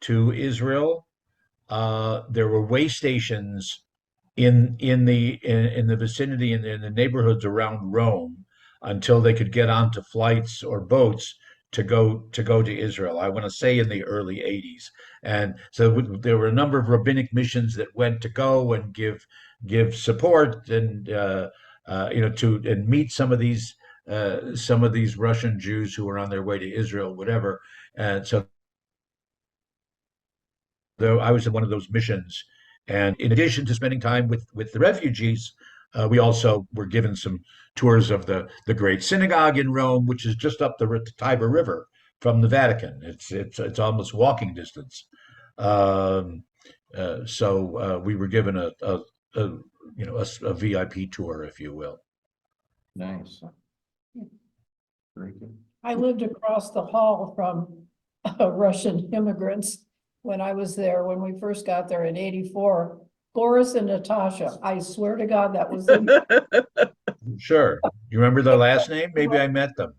Israel. There were way stations in the vicinity, in the neighborhoods around Rome, until they could get onto flights or boats to go to Israel. I want to say in the early 80s. And so there were a number of rabbinic missions that went to go and give support and to and meet some of these Russian Jews who were on their way to Israel, whatever. And so though I was in one of those missions. And in addition to spending time with the refugees, we also were given some tours of the Great Synagogue in Rome, which is just up the Tiber River from the Vatican. It's almost walking distance. So we were given a VIP tour, if you will. Nice. Very good. I lived across the hall from Russian immigrants when I was there, when we first got there in '84. Boris and Natasha, I swear to God, that was them. Sure. You remember their last name? Maybe I met them.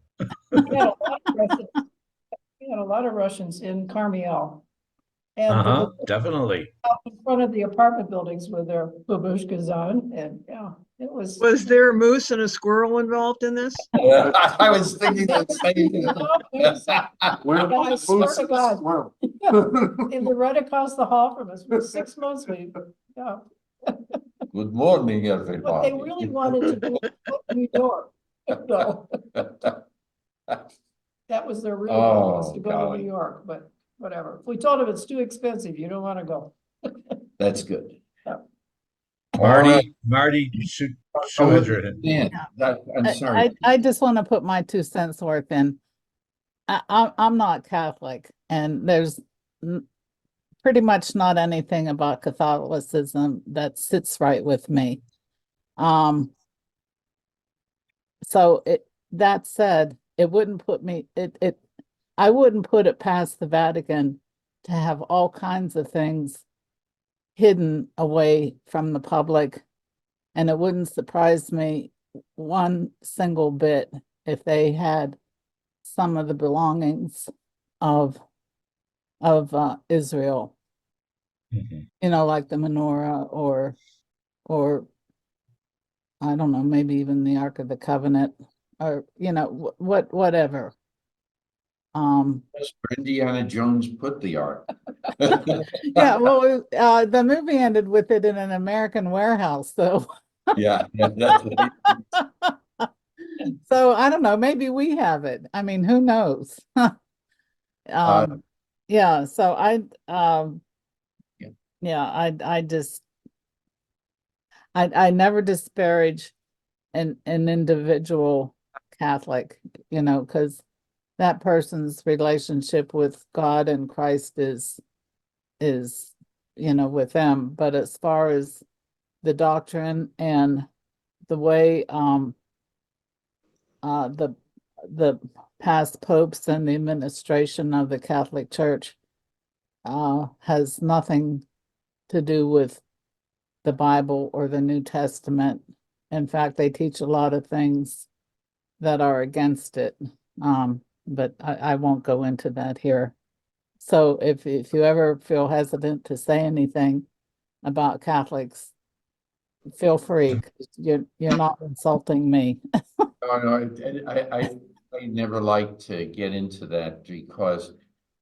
We had a lot of Russians, we had a lot of Russians in Carmiel. And Definitely. out in front of the apartment buildings with their babushkas on, and yeah, it was. Was there a moose and a squirrel involved in this? I was thinking the same thing. But I swear to God, they were right across the hall from us for 6 months. Yeah, Good morning, but they everybody. really wanted to go to New York. So that was their real goal, was to go to golly. New York, but whatever. We told them it's too expensive. You don't want to go. That's good. Marty, Sue has written. Dan, I'm sorry. I just want to put my 2 cents worth in. I'm not Catholic, and there's pretty much not anything about Catholicism that sits right with me. So that said, it wouldn't put me, I wouldn't put it past the Vatican to have all kinds of things hidden away from the public. And it wouldn't surprise me one single bit if they had some of the belongings of Israel, Mhm. like the menorah or I don't know, maybe even the Ark of the Covenant, or whatever. That's where Indiana Jones put the ark. Yeah, well, the movie ended with it in an American warehouse, so Yeah, that's right. so I don't know, maybe we have it. I mean, who knows? Yeah, so I never disparage an individual Catholic, because that person's relationship with God and Christ is with them. But as far as the doctrine and the way the past popes and the administration of the Catholic Church has nothing to do with the Bible or the New Testament. In fact, they teach a lot of things that are against it. But I won't go into that here. So if you ever feel hesitant to say anything about Catholics, feel free. 'Cause you're not insulting me. No, no, I never like to get into that because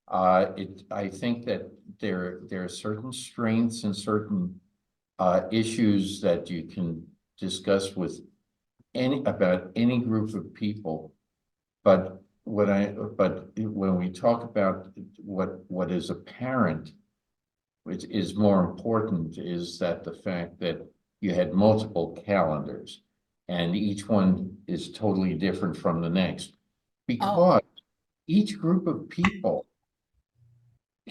I think that there are certain strengths and certain issues that you can discuss with about any group of people. But when we talk about what is apparent, which is more important, is that the fact that you had multiple calendars and each one is totally different from the next. Because each group of people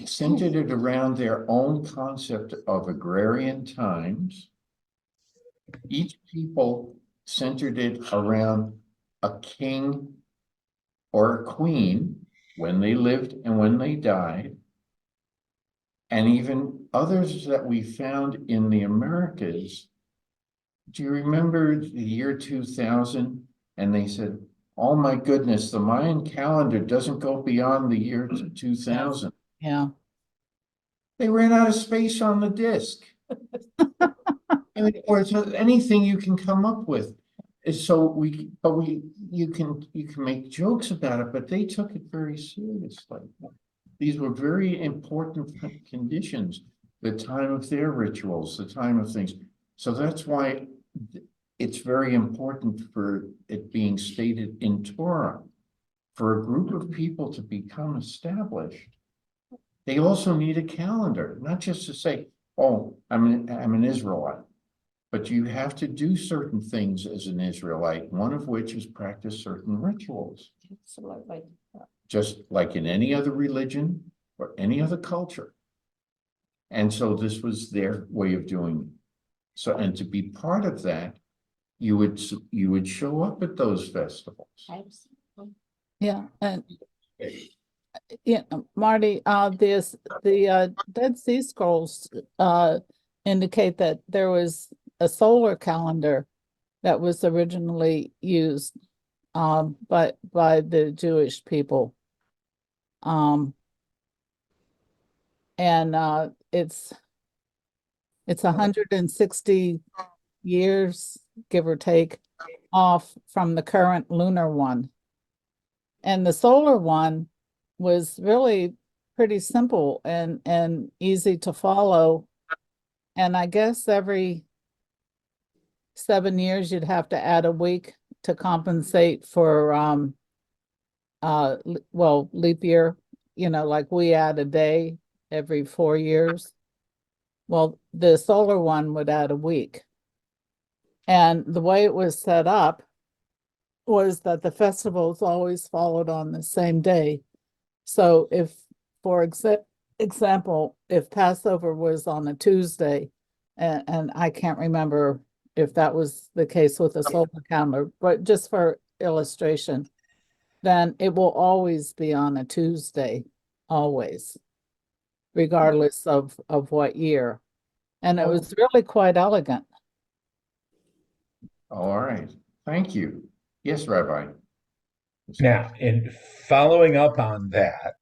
centered it around their own concept of agrarian times. Each people centered it around a king or a queen when they lived and when they died. And even others that we found in the Americas. Do you remember the year 2000? And they said, oh my goodness, the Mayan calendar doesn't go beyond the year 2000. Yeah. They ran out of space on the disk. I mean, or it's anything you can come up with. You can make jokes about it, but they took it very seriously. These were very important conditions, the time of their rituals, the time of things. So that's why it's very important for it being stated in Torah. For a group of people to become established, they also need a calendar, not just to say, oh, I'm an Israelite. But you have to do certain things as an Israelite, one of which is practice certain rituals. Absolutely. Just like in any other religion or any other culture. And so this was their way of doing it. So, and to be part of that, you would show up at those festivals. Absolutely. Yeah, and yeah, Marty, the Dead Sea Scrolls indicate that there was a solar calendar that was originally used by the Jewish people. And it's 160 years, give or take, off from the current lunar one. And the solar one was really pretty simple and easy to follow. And I guess every 7 years you'd have to add a week to compensate for leap year, like we add a day every 4 years. Well, the solar one would add a week. And the way it was set up was that the festivals always followed on the same day. So if, for example, if Passover was on a Tuesday, and I can't remember if that was the case with the solar calendar, but just for illustration, then it will always be on a Tuesday, always, regardless of what year. And it was really quite elegant. All right, thank you. Yes, Rabbi. Now, in following up on that,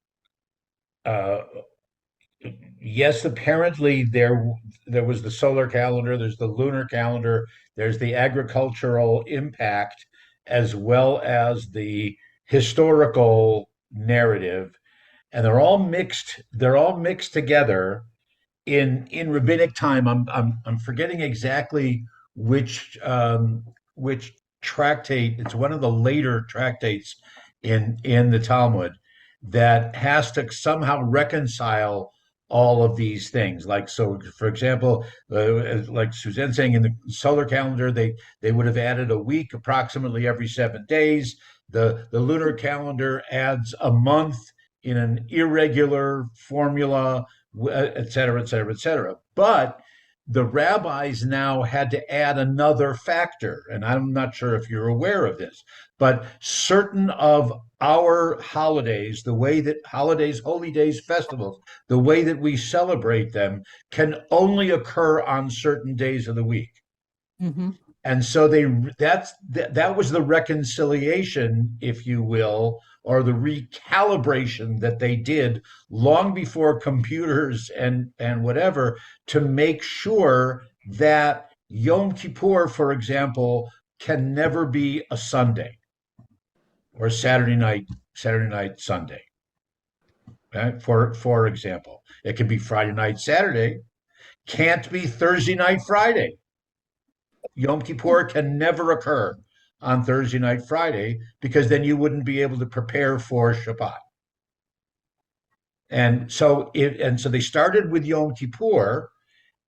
yes, apparently there was the solar calendar, there's the lunar calendar, there's the agricultural impact, as well as the historical narrative, and they're all mixed together in rabbinic time. I'm forgetting exactly which tractate. It's one of the later tractates in the Talmud that has to somehow reconcile all of these things. Like, so for example, like Suzanne saying, in the solar calendar they would have added a week approximately every 7 days. The lunar calendar adds a month in an irregular formula, et cetera, et cetera, et cetera. But the rabbis now had to add another factor, and I'm not sure if you're aware of this, but certain of our holidays, the way that holidays, holy days, festivals, the way that we celebrate them can only occur on certain days of the week. Mm-hmm. And so that was the reconciliation, if you will, or the recalibration that they did long before computers and whatever, to make sure that Yom Kippur, for example, can never be a Sunday or Saturday night, Sunday. Okay? For example, it can be Friday night, Saturday, can't be Thursday night, Friday. Yom Kippur can never occur on Thursday night, Friday, because then you wouldn't be able to prepare for Shabbat. And so they started with Yom Kippur,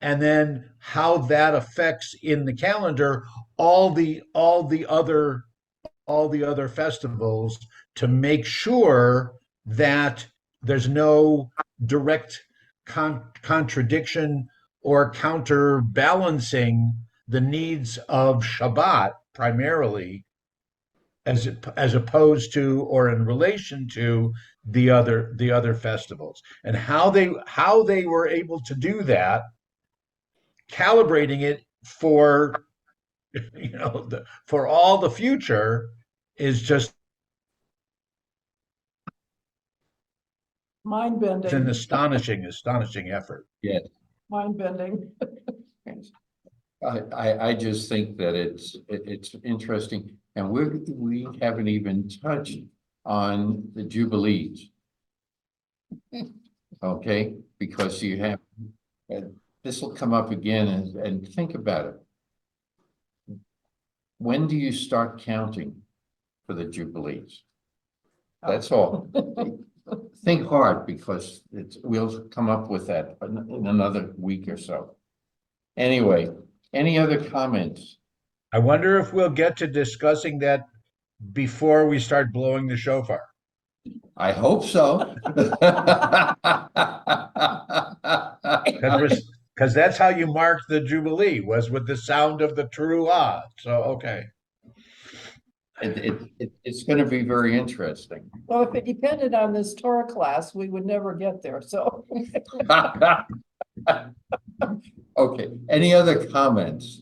and then how that affects in the calendar all the other festivals, to make sure that there's no direct contradiction or counterbalancing the needs of Shabbat primarily, as opposed to or in relation to the other festivals, and how they were able to do that, calibrating it for for all the future, is just Mind it's an bending, astonishing effort. Yes. mind bending. I just think that it's interesting, and we haven't even touched on the Jubilees. Okay, because you have, this will come up again, and think about it. When do you start counting for the Jubilees? That's all. Think hard, because we'll come up with that in another week or so. Anyway, any other comments? I wonder if we'll get to discussing that before we start blowing the shofar. I hope so. Because that's how you mark the Jubilee, was with the sound of the Teruah. So, okay. It's going to be very interesting. Well, if it depended on this Torah class, we would never get there, so. Okay, any other comments?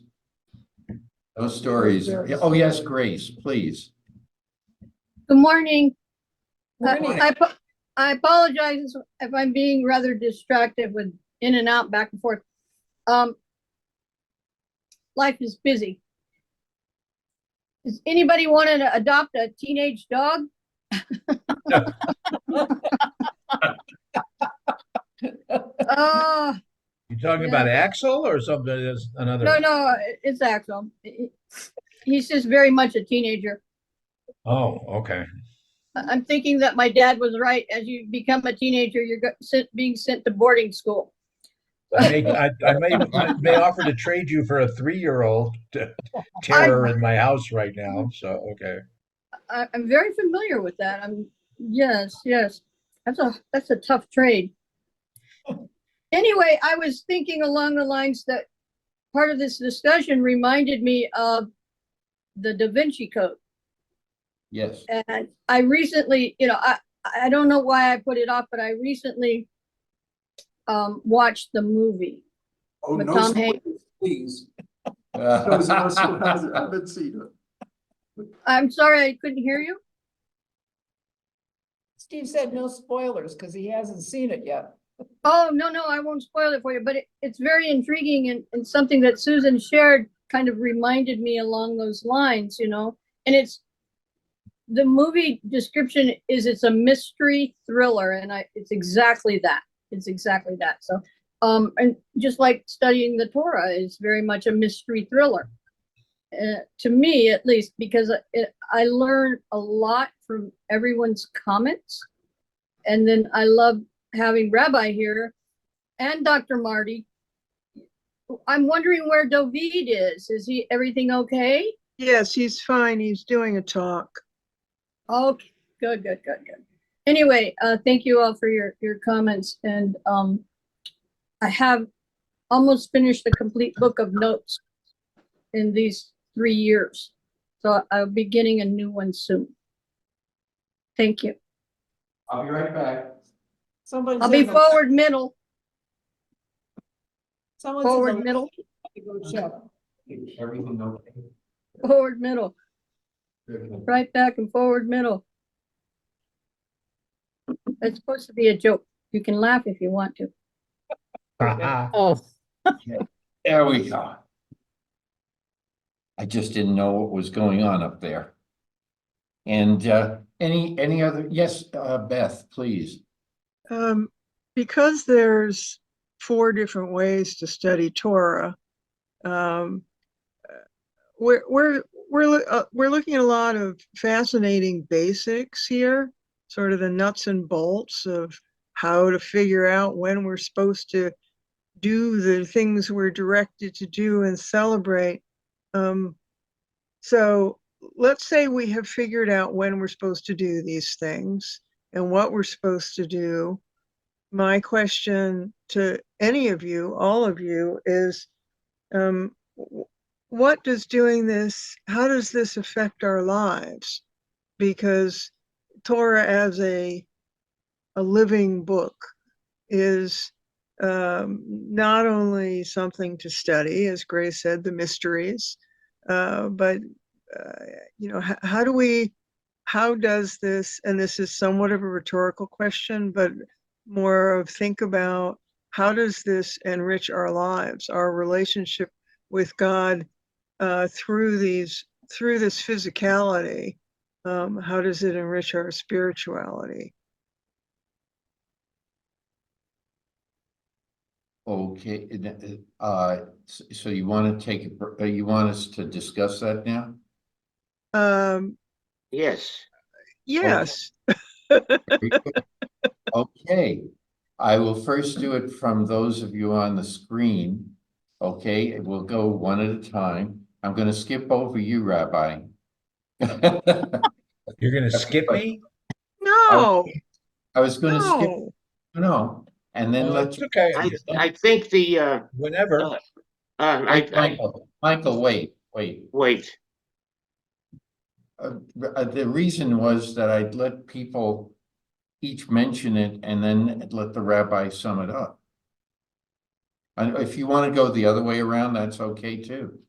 No stories. Oh, yes, Grace, please. Good morning. Morning. I apologize if I'm being rather distracted with in and out, back and forth. Life is busy. Does anybody want to adopt a teenage dog? Uh, You talking Yeah. about Axel or something? That's another. no, it's Axel. He's just very much a teenager. Oh, okay. I'm thinking that my dad was right. As you become a teenager, you're being sent to boarding school. I may offer to trade you for a 3-year-old terror in my house right now. So, okay. I'm very familiar with that. Yes. That's a tough trade. Anyway, I was thinking along the lines that part of this discussion reminded me of the Da Vinci Code. Yes. And I recently, I don't know why I put it off, but I recently watched the movie. Oh, With no Tom spoilers, Hanks. please. Those of us who haven't seen it. I'm sorry, I couldn't hear you. Steve said no spoilers because he hasn't seen it yet. Oh, no, I won't spoil it for you, but it's very intriguing, and something that Susan shared kind of reminded me along those lines, and it's the movie description is it's a mystery thriller, and it's exactly that. It's exactly that. So, and just like studying the Torah is very much a mystery thriller, to me at least, because I learn a lot from everyone's comments, and then I love having Rabbi here and Dr. Marty. I'm wondering where David is. Is he everything okay? Yes, he's fine. He's doing a talk. Okay, good. Anyway, thank you all for your comments, and I have almost finished the complete book of notes in these 3 years, so I'll be getting a new one soon. Thank you. I'll be right back. Somebody's I'll be in the- forward middle, someone's in the forward lobby middle, to go check. Everything okay? forward middle, right back and forward middle. It's supposed to be a joke. You can laugh if you want to. Oh, There we go. I just didn't know what was going on up there. And any other, yes, Beth, please. Because there's 4 different ways to study Torah, um, we're looking at a lot of fascinating basics here, sort of the nuts and bolts of how to figure out when we're supposed to do the things we're directed to do and celebrate. So let's say we have figured out when we're supposed to do these things and what we're supposed to do. My question to any of you, all of you, is what does doing this, how does this affect our lives? Because Torah as a living book is not only something to study, as Grace said, the mysteries, but how does this, and this is somewhat of a rhetorical question, but more of think about how does this enrich our lives, our relationship with God through this physicality? How does it enrich our spirituality? Okay, so you want to take, you want us to discuss that now? Yes. Yes. Okay, I will first do it from those of you on the screen. Okay, we'll go one at a time. I'm going to skip over you, Rabbi. You're gonna skip me? No, I was going to skip, no. no, and then let It's you. okay. I think the, Whenever. Wait, I Michael, wait. wait. The reason was that I'd let people each mention it and then let the rabbi sum it up. And if you want to go the other way around, that's okay too.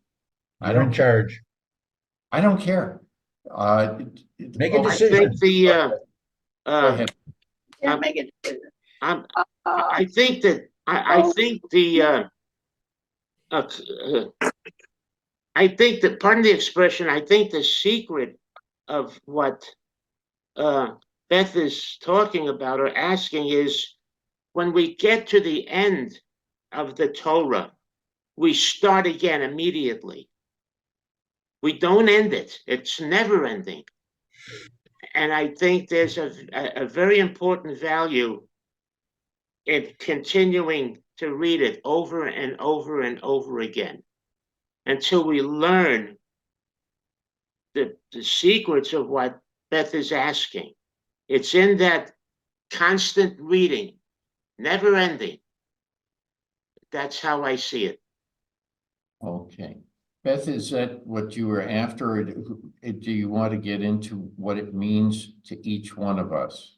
I You're in don't, charge. I don't care. Make a I decision. think the, Go ahead. Make it. I think that, I think the, I think that, pardon the expression, I think the secret of what Beth is talking about or asking is when we get to the end of the Torah, we start again immediately. We don't end it. It's never ending. And I think there's a very important value in continuing to read it over and over and over again until we learn the secrets of what Beth is asking. It's in that constant reading, never ending. That's how I see it. Okay. Beth, is that what you were after? Or do you want to get into what it means to each one of us?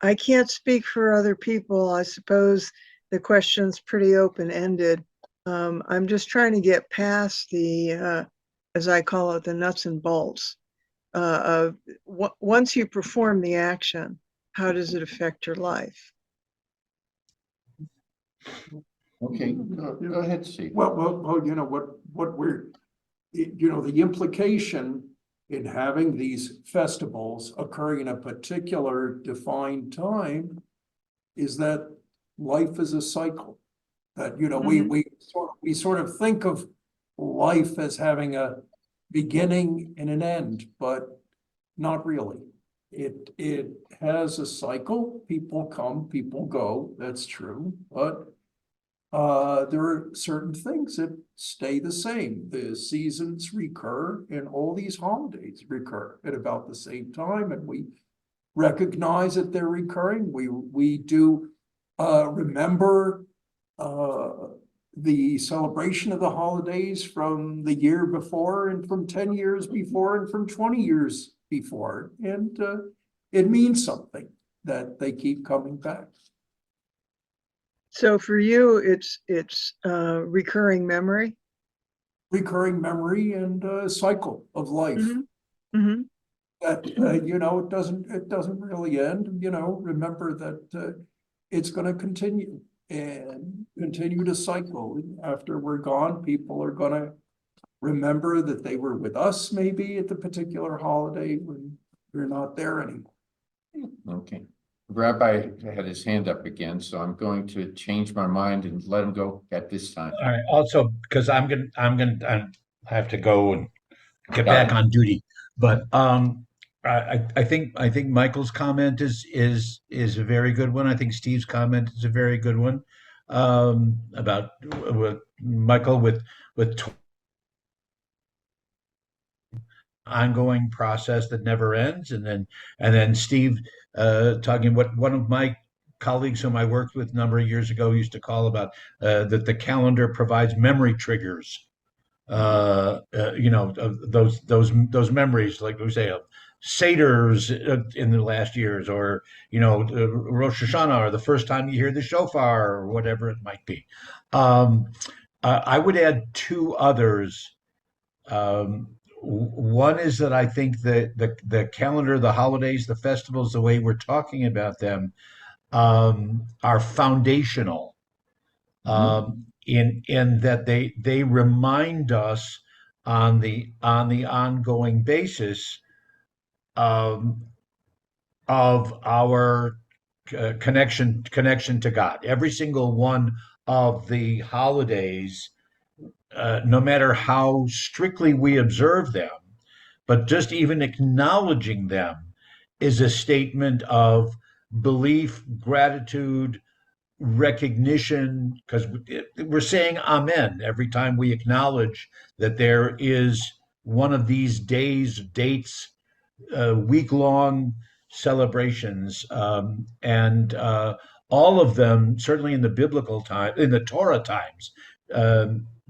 I can't speak for other people. I suppose the question's pretty open-ended. I'm just trying to get past the, as I call it, the nuts and bolts of once you perform the action, how does it affect your life? Okay, go ahead, Steve. Well, you know, what we're, you know, the implication in having these festivals occurring in a particular defined time is that life is a cycle. That, you know, we sort of think of life as having a beginning and an end, but not really. It has a cycle. People come, people go. That's true, but there are certain things that stay the same. The seasons recur and all these holidays recur at about the same time, and we recognize that they're recurring. We do remember the celebration of the holidays from the year before and from 10 years before and from 20 years before. And it means something that they keep coming back. So for you, it's recurring memory. Recurring memory and cycle of life. Mm-hmm. That you know, it doesn't really end. You know, remember that it's going to continue. and continue to cycle. After we're gone, people are gonna remember that they were with us maybe at the particular holiday when we're not there anymore. Okay. Rabbi had his hand up again, so I'm going to change my mind and let him go at this time. All right. Also, because I have to go and get Got back it. on duty. But I think Michael's comment is a very good one. I think Steve's comment is a very good one. About with Michael with ongoing process that never ends, and then Steve talking what one of my colleagues whom I worked with a number of years ago used to call about that the calendar provides memory triggers. Those memories, like we say, of Seder's in the last years, or Rosh Hashanah, or the first time you hear the shofar, or whatever it might be. I would add two others. One is that I think that the calendar, the holidays, the festivals, the way we're talking about them, are foundational, in that they remind us on the ongoing basis, of our connection to God. Every single one of the holidays, no matter how strictly we observe them, but just even acknowledging them is a statement of belief, gratitude, recognition, because we're saying amen every time we acknowledge that there is one of these dates, week-long celebrations, and all of them, certainly in the biblical time, in the Torah times.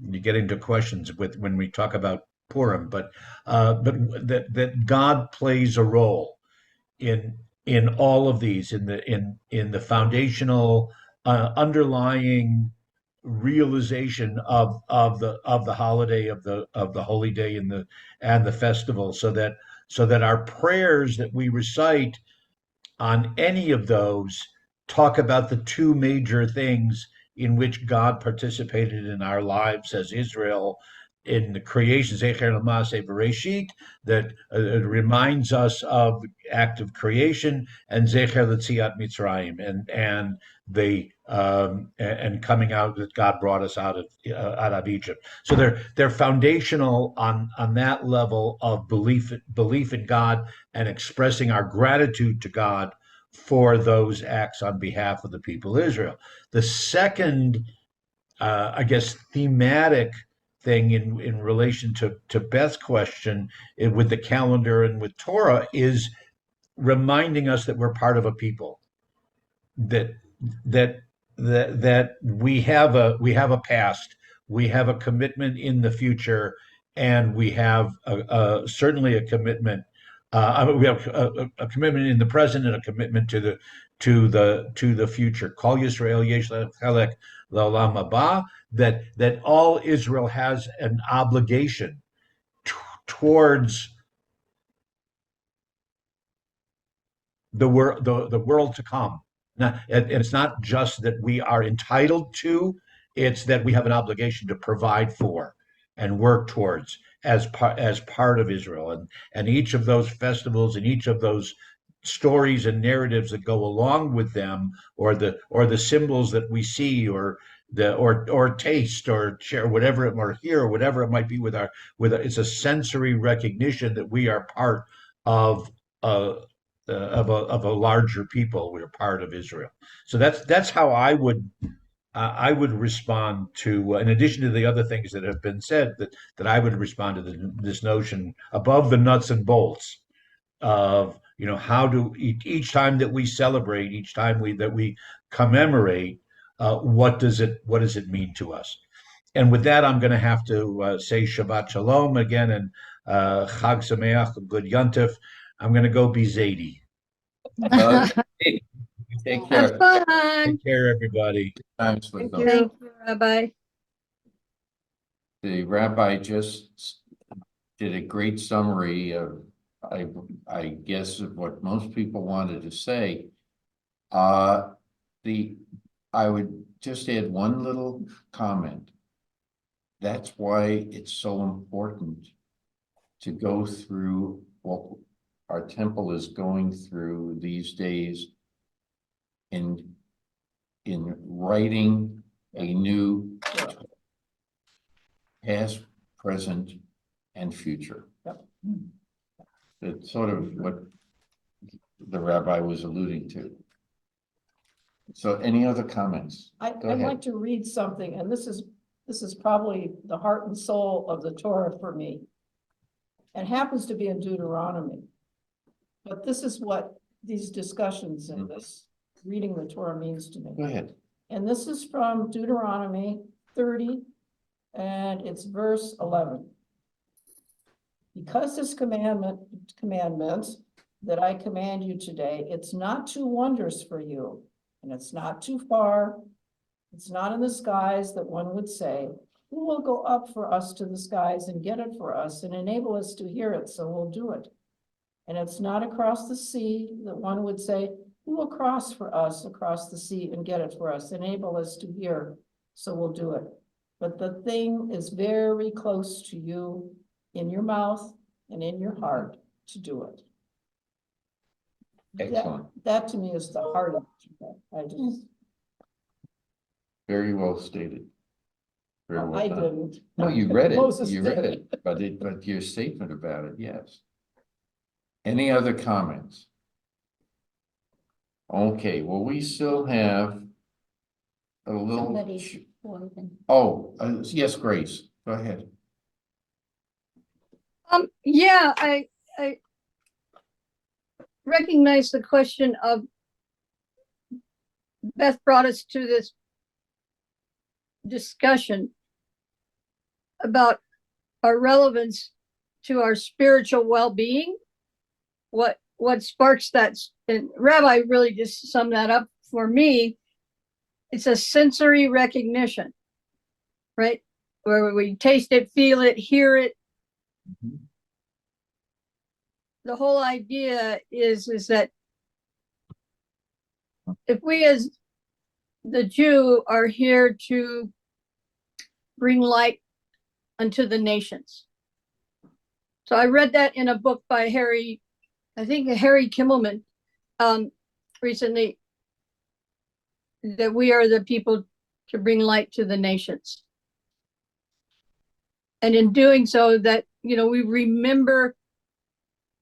You get into questions with when we talk about Purim, but that God plays a role in all of these, in the foundational, underlying realization of the holiday, of the holy day, and the festival, so that our prayers that we recite on any of those talk about the two major things in which God participated in our lives as Israel in the creation, Zecher L'Maaseh Bereshit, that it reminds us of the act of creation, and Zecher L'Tziat Mitzrayim, and the and coming out, that God brought us out of Egypt. So they're foundational on that level of belief in God, and expressing our gratitude to God for those acts on behalf of the people of Israel. The second, I guess, thematic thing in relation to Beth's question, with the calendar and with Torah, is reminding us that we're part of a people, that we have a past, we have a commitment in the future, and we have certainly a commitment. We have a commitment in the present, and a commitment to the future. Kol Yisrael yesh lהם chelek la'olam haba. That all Israel has an obligation towards the world to come. Now, and it's not just that we are entitled to; it's that we have an obligation to provide for and work towards as part of Israel. And each of those festivals, and each of those stories and narratives that go along with them, or the symbols that we see, or taste, or share, whatever it, or hear, or whatever it might be, it's a sensory recognition that we are part of of a larger people. We're part of Israel. So that's how I would respond to, in addition to the other things that have been said, that I would respond to this notion above the nuts and bolts of, how do each time that we celebrate, each time that we commemorate, what does it mean to us? And with that, I'm going to have to say Shabbat Shalom again, and Chag Sameach, good Yontif. I'm going to go be Zadie. Okay. Take Have care. fun. Take care, everybody. Times with Thank them. you. Thank you, Rabbi. The rabbi just did a great summary of, I guess, of what most people wanted to say. The I would just add one little comment. That's why it's so important to go through what our temple is going through these days in writing a new past, present, and future. Yep. It's sort of what the rabbi was alluding to. So any other comments? Go I'd ahead. like to read something, and this is probably the heart and soul of the Torah for me. It happens to be in Deuteronomy. But this is what these discussions and this reading the Torah means to me. Go ahead. And this is from Deuteronomy 30, and it's verse 11. Because this commandment that I command you today, it's not too wondrous for you, and it's not too far. It's not in the skies that one would say, who will go up for us to the skies and get it for us and enable us to hear it, so we'll do it. And it's not across the sea that one would say, who will cross for us across the sea and get it for us, enable us to hear, so we'll do it. But the thing is very close to you, in your mouth and in your heart, to do it. Excellent. That to me is the heart of it. I just, Very well stated. Very well I done. didn't. No, you read it, Moses you read did. it, but your statement about it, yes. Any other comments? Okay, well, we still have a little, Somebody's waving. yes, Grace, go ahead. Yeah, I recognize the question of Beth brought us to this discussion about our relevance to our spiritual well-being. What sparks that, and Rabbi really just summed that up for me. It's a sensory recognition, right? Where we taste it, feel it, hear it. Mhm. The whole idea is that if we as the Jew are here to bring light unto the nations. So I read that in a book by Harry Kimmelman, recently, that we are the people to bring light to the nations. And in doing so, that, we remember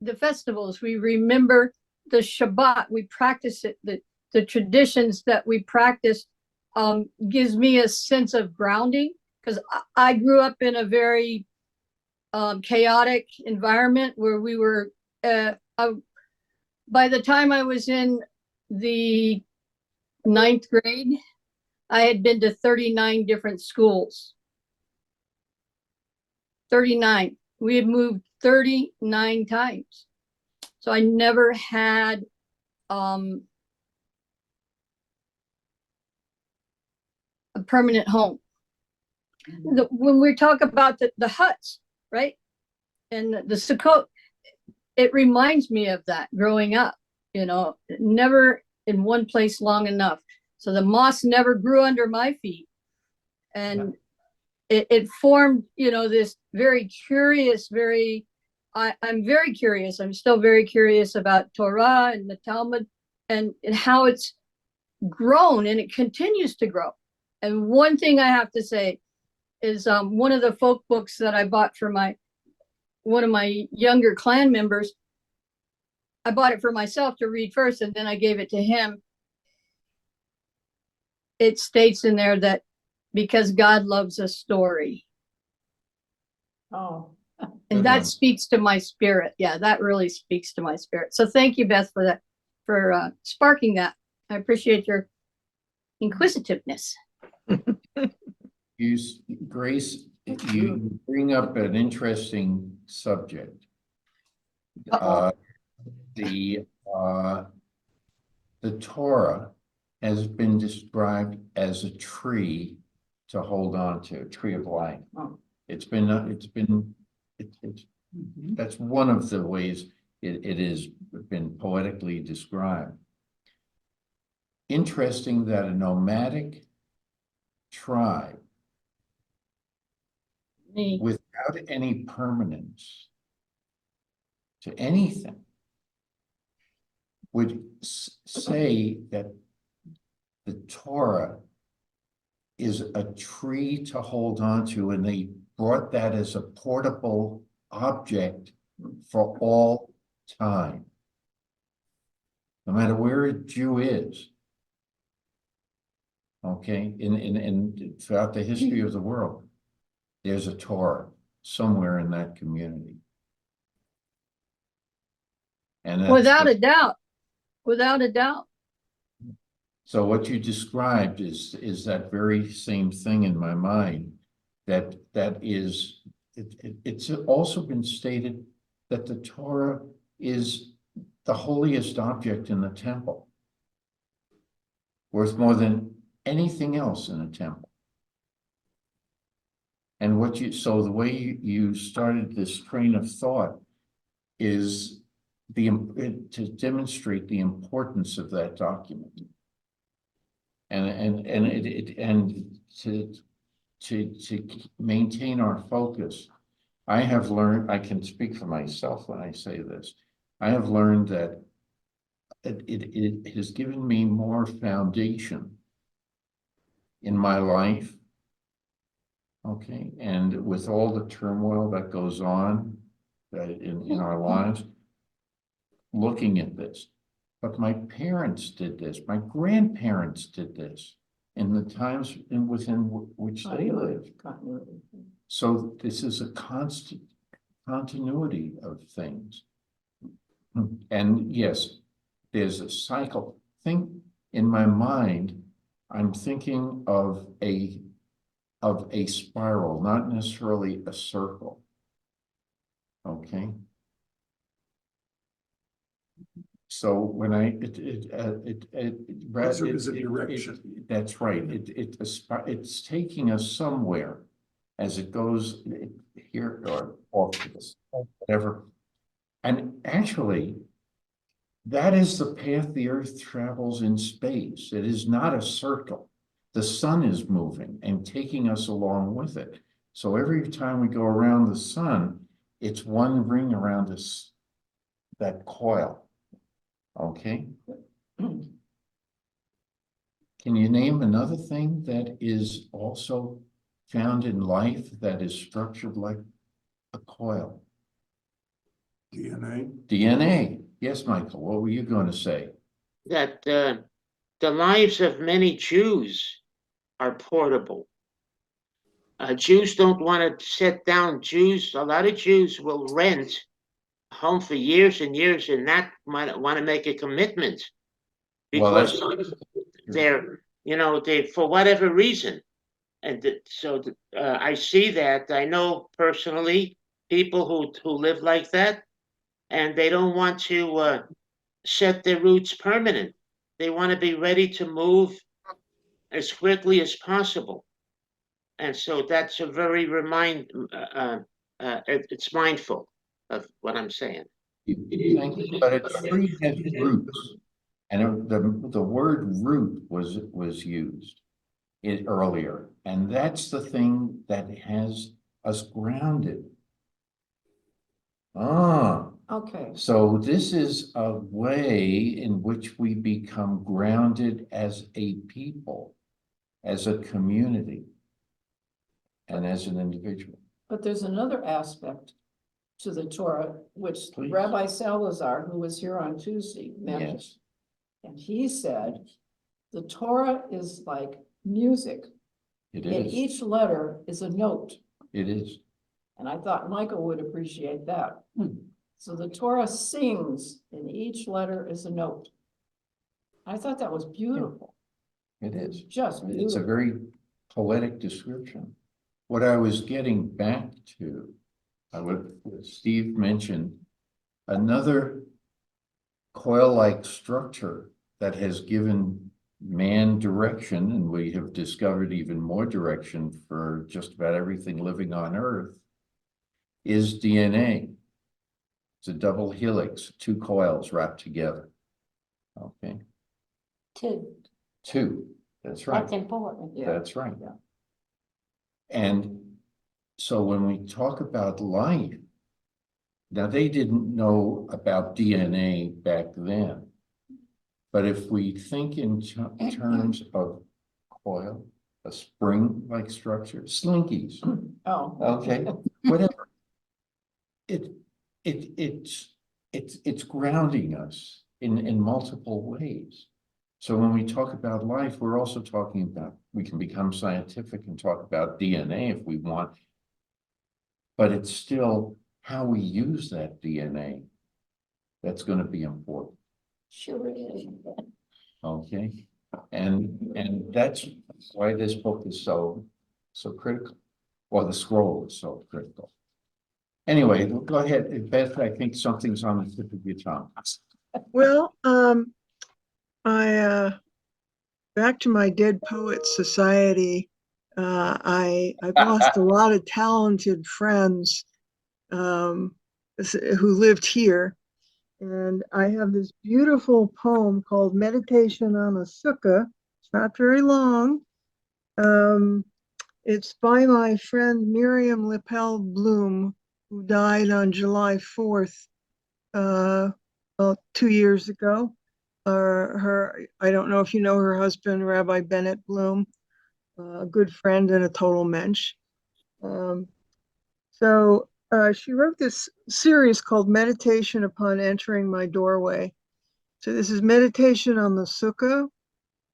the festivals, we remember the Shabbat, we practice it, the traditions that we practice gives me a sense of grounding, because I grew up in a very chaotic environment where we were, by the time I was in the 9th grade, I had been to 39 different schools. 39. We had moved 39 times. So I never had a permanent home. When we talk about the huts, right? And the Sukkot, it reminds me of that growing up, never in one place long enough. So the moss never grew under my feet. And it formed, this very curious, I'm very curious. I'm still very curious about Torah and the Talmud and how it's grown, and it continues to grow. And one thing I have to say is one of the folk books that I bought for one of my younger clan members, I bought it for myself to read first, and then I gave it to him. It states in there that because God loves a story. Oh, And Good that one. speaks to my spirit. Yeah, that really speaks to my spirit. So thank you, Beth, for that, for sparking that. I appreciate your inquisitiveness. Grace, you bring up an interesting subject. The Torah has been described as a tree to hold on to, a tree of life. Oh. That's one of the ways it has been poetically described. interesting that a nomadic tribe Me, without any permanence to anything would say that the Torah is a tree to hold on to, and they brought that as a portable object for all time. No matter where a Jew is. Okay, in throughout the history of the world, there's a Torah somewhere in that community. And that's Without the- a doubt, without a doubt. So what you described is that very same thing in my mind, that is, it's also been stated that the Torah is the holiest object in the temple, worth more than anything else in a temple. And so the way you started this train of thought is to demonstrate the importance of that document. And to maintain our focus, I have learned, I can speak for myself when I say this, I have learned that it has given me more foundation in my life. Okay, and with all the turmoil that goes on in our lives, looking at this. But my parents did this, my grandparents did this in the times within which they lived. continuity. So this is a constant continuity of things. And yes, there's a cycle. Think in my mind, I'm thinking of a spiral, not necessarily a circle. Okay. So when Serve as a direction. that's right. It's taking us somewhere as it goes here or off to this, whatever. And actually, that is the path the Earth travels in space. It is not a circle. The sun is moving and taking us along with it. So every time we go around the sun, it's one ring around us, that coil. Okay. Can you name another thing that is also found in life that is structured like a coil? DNA. DNA. Yes, Michael, what were you going to say? That the lives of many Jews are portable. Jews don't want to set down. A lot of Jews will rent a home for years and years and not want to make a commitment Well, because that's they for whatever reason. And I see that. I know personally people who live like that, and they don't want to set their roots permanent. They want to be ready to move as quickly as possible. And so that's a very it's mindful of what I'm saying. Thank you, but a tree has roots, and the word root was used earlier, and that's the thing that has us grounded. Okay, So this is a way in which we become grounded as a people, as a community, and as an individual. but there's another aspect to the Torah, which Please. Rabbi Salazar, who was here on Tuesday, mentioned. Yes, And he said, the Torah is like music, it and is. each letter is a note. It is. And I thought Michael would appreciate that. So the Torah sings, and each letter is a note. I thought that was beautiful, It is. just It's a beautiful. very poetic description. What I was getting back to, Steve mentioned another coil-like structure that has given man direction, and we have discovered even more direction for just about everything living on Earth, is DNA. It's a double helix, two coils wrapped together. Okay. Two, that's right. That's important. Yeah. That's right. Yeah. And so when we talk about life, now they didn't know about DNA back then. But if we think in terms of coil, a spring-like structure, slinkies, Oh. okay, whatever. It's grounding us in multiple ways. So when we talk about life, we're also talking about, we can become scientific and talk about DNA if we want, but it's still how we use that DNA that's going to be important. Sure is. Okay, and that's why this book is so critical, or the scroll is so critical. Anyway, go ahead, Beth. I think something's on the tip of your tongue. Well, back to my Dead Poets Society. I've lost a lot of talented friends who lived here. And I have this beautiful poem called Meditation on a Sukkah. It's not very long. It's by my friend Miriam Lippel Bloom, who died on July 4th, well, 2 years ago. I don't know if you know her husband, Rabbi Bennett Bloom, a good friend and a total mensch. So she wrote this series called Meditation Upon Entering My Doorway. So this is meditation on the sukkah.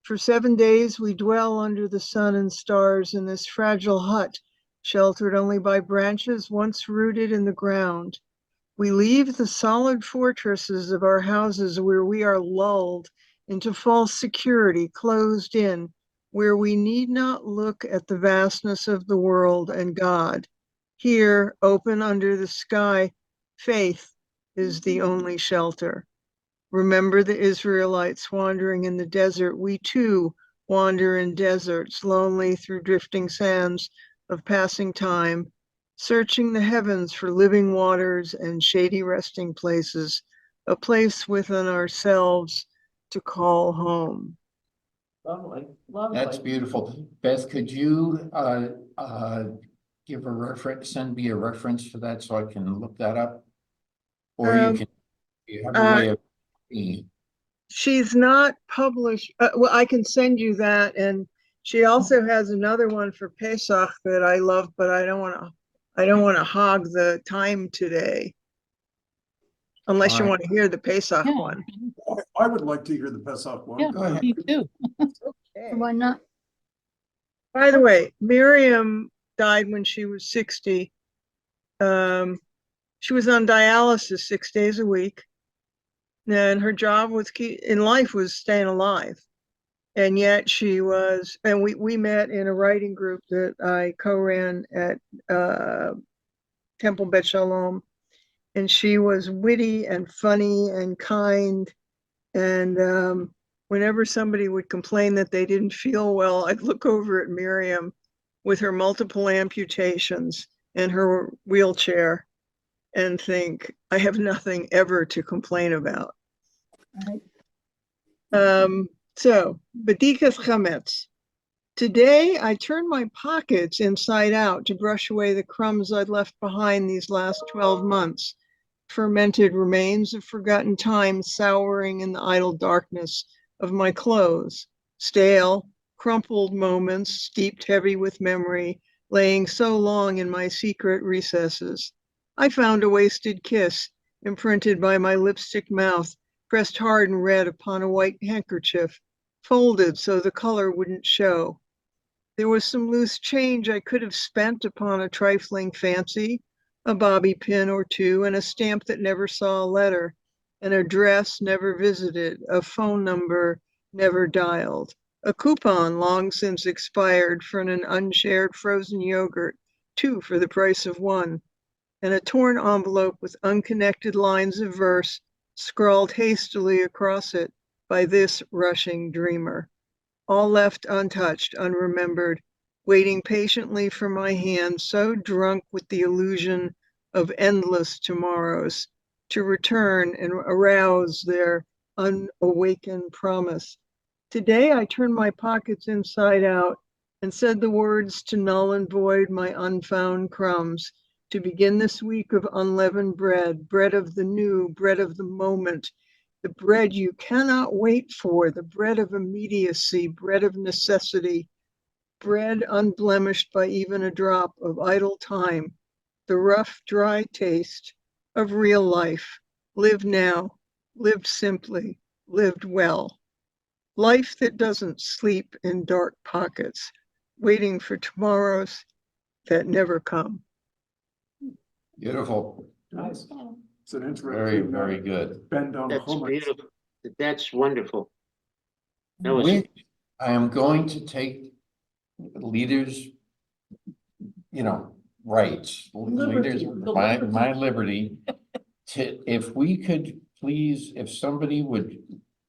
For 7 days, we dwell under the sun and stars in this fragile hut, sheltered only by branches once rooted in the ground. We leave the solid fortresses of our houses where we are lulled into false security, closed in, where we need not look at the vastness of the world and God. Here, open under the sky, faith is the only shelter. Remember the Israelites wandering in the desert. We too wander in deserts, lonely through drifting sands of passing time, searching the heavens for living waters and shady resting places, a place within ourselves to call home. Lovely, lovely. That's beautiful. Beth, could you give a reference, send me a reference for that so I can look that up? Or you have a way of. She's not published. Well, I can send you that, and she also has another one for Pesach that I love, but I don't want to hog the time today, unless you Alright. want to hear the Pesach Yeah. one. I would like to hear the Pesach one. Yeah, Go ahead. me too. Okay. Why not? By the way, Miriam died when she was 60. She was on dialysis 6 days a week. And her job was in life was staying alive. And yet she was, and we met in a writing group that I co-ran at Temple Bet Shalom. And she was witty and funny and kind. And whenever somebody would complain that they didn't feel well, I'd look over at Miriam with her multiple amputations and her wheelchair and think, I have nothing ever to complain about. Right. So, Badikas Chametz. Today, I turned my pockets inside out to brush away the crumbs I'd left behind these last 12 months, fermented remains of forgotten time souring in the idle darkness of my clothes, stale, crumpled moments steeped heavy with memory, laying so long in my secret recesses. I found a wasted kiss, imprinted by my lipstick mouth, pressed hard and red upon a white handkerchief, folded so the color wouldn't show. There was some loose change I could have spent upon a trifling fancy, a bobby pin or two, and a stamp that never saw a letter, an address never visited, a phone number never dialed, a coupon long since expired for an unshared frozen yogurt, 2 for the price of 1, and a torn envelope with unconnected lines of verse scrawled hastily across it by this rushing dreamer. All left untouched, unremembered, waiting patiently for my hand, so drunk with the illusion of endless tomorrows, to return and arouse their unawakened promise, Today I turned my pockets inside out and said the words to null and void my unfound crumbs, to begin this week of unleavened bread, bread of the new, bread of the moment, the bread you cannot wait for, the bread of immediacy, bread of necessity, bread unblemished by even a drop of idle time, the rough, dry taste of real life, lived now, lived simply, lived well. Life that doesn't sleep in dark pockets, waiting for tomorrows that never come. Beautiful, Nice. It's an interesting. very, very good. Bend on That's hummus. beautiful. That's wonderful. That was, Which I am going to take leaders, rights, leaders, Liberty, the my liberty. If we could please, if somebody would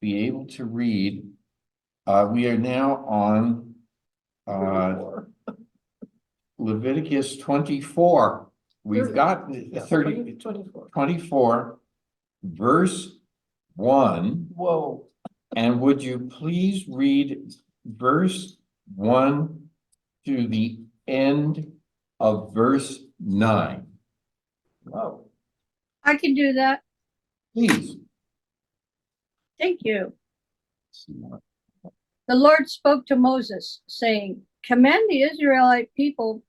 be able to read, we are now on Leviticus 24. We've got 24. 24, verse 1. Whoa. And would you please read verse 1 to the end of verse 9? Whoa. I can do that. Please. Thank you. The Lord spoke to Moses, saying, command the Israelite people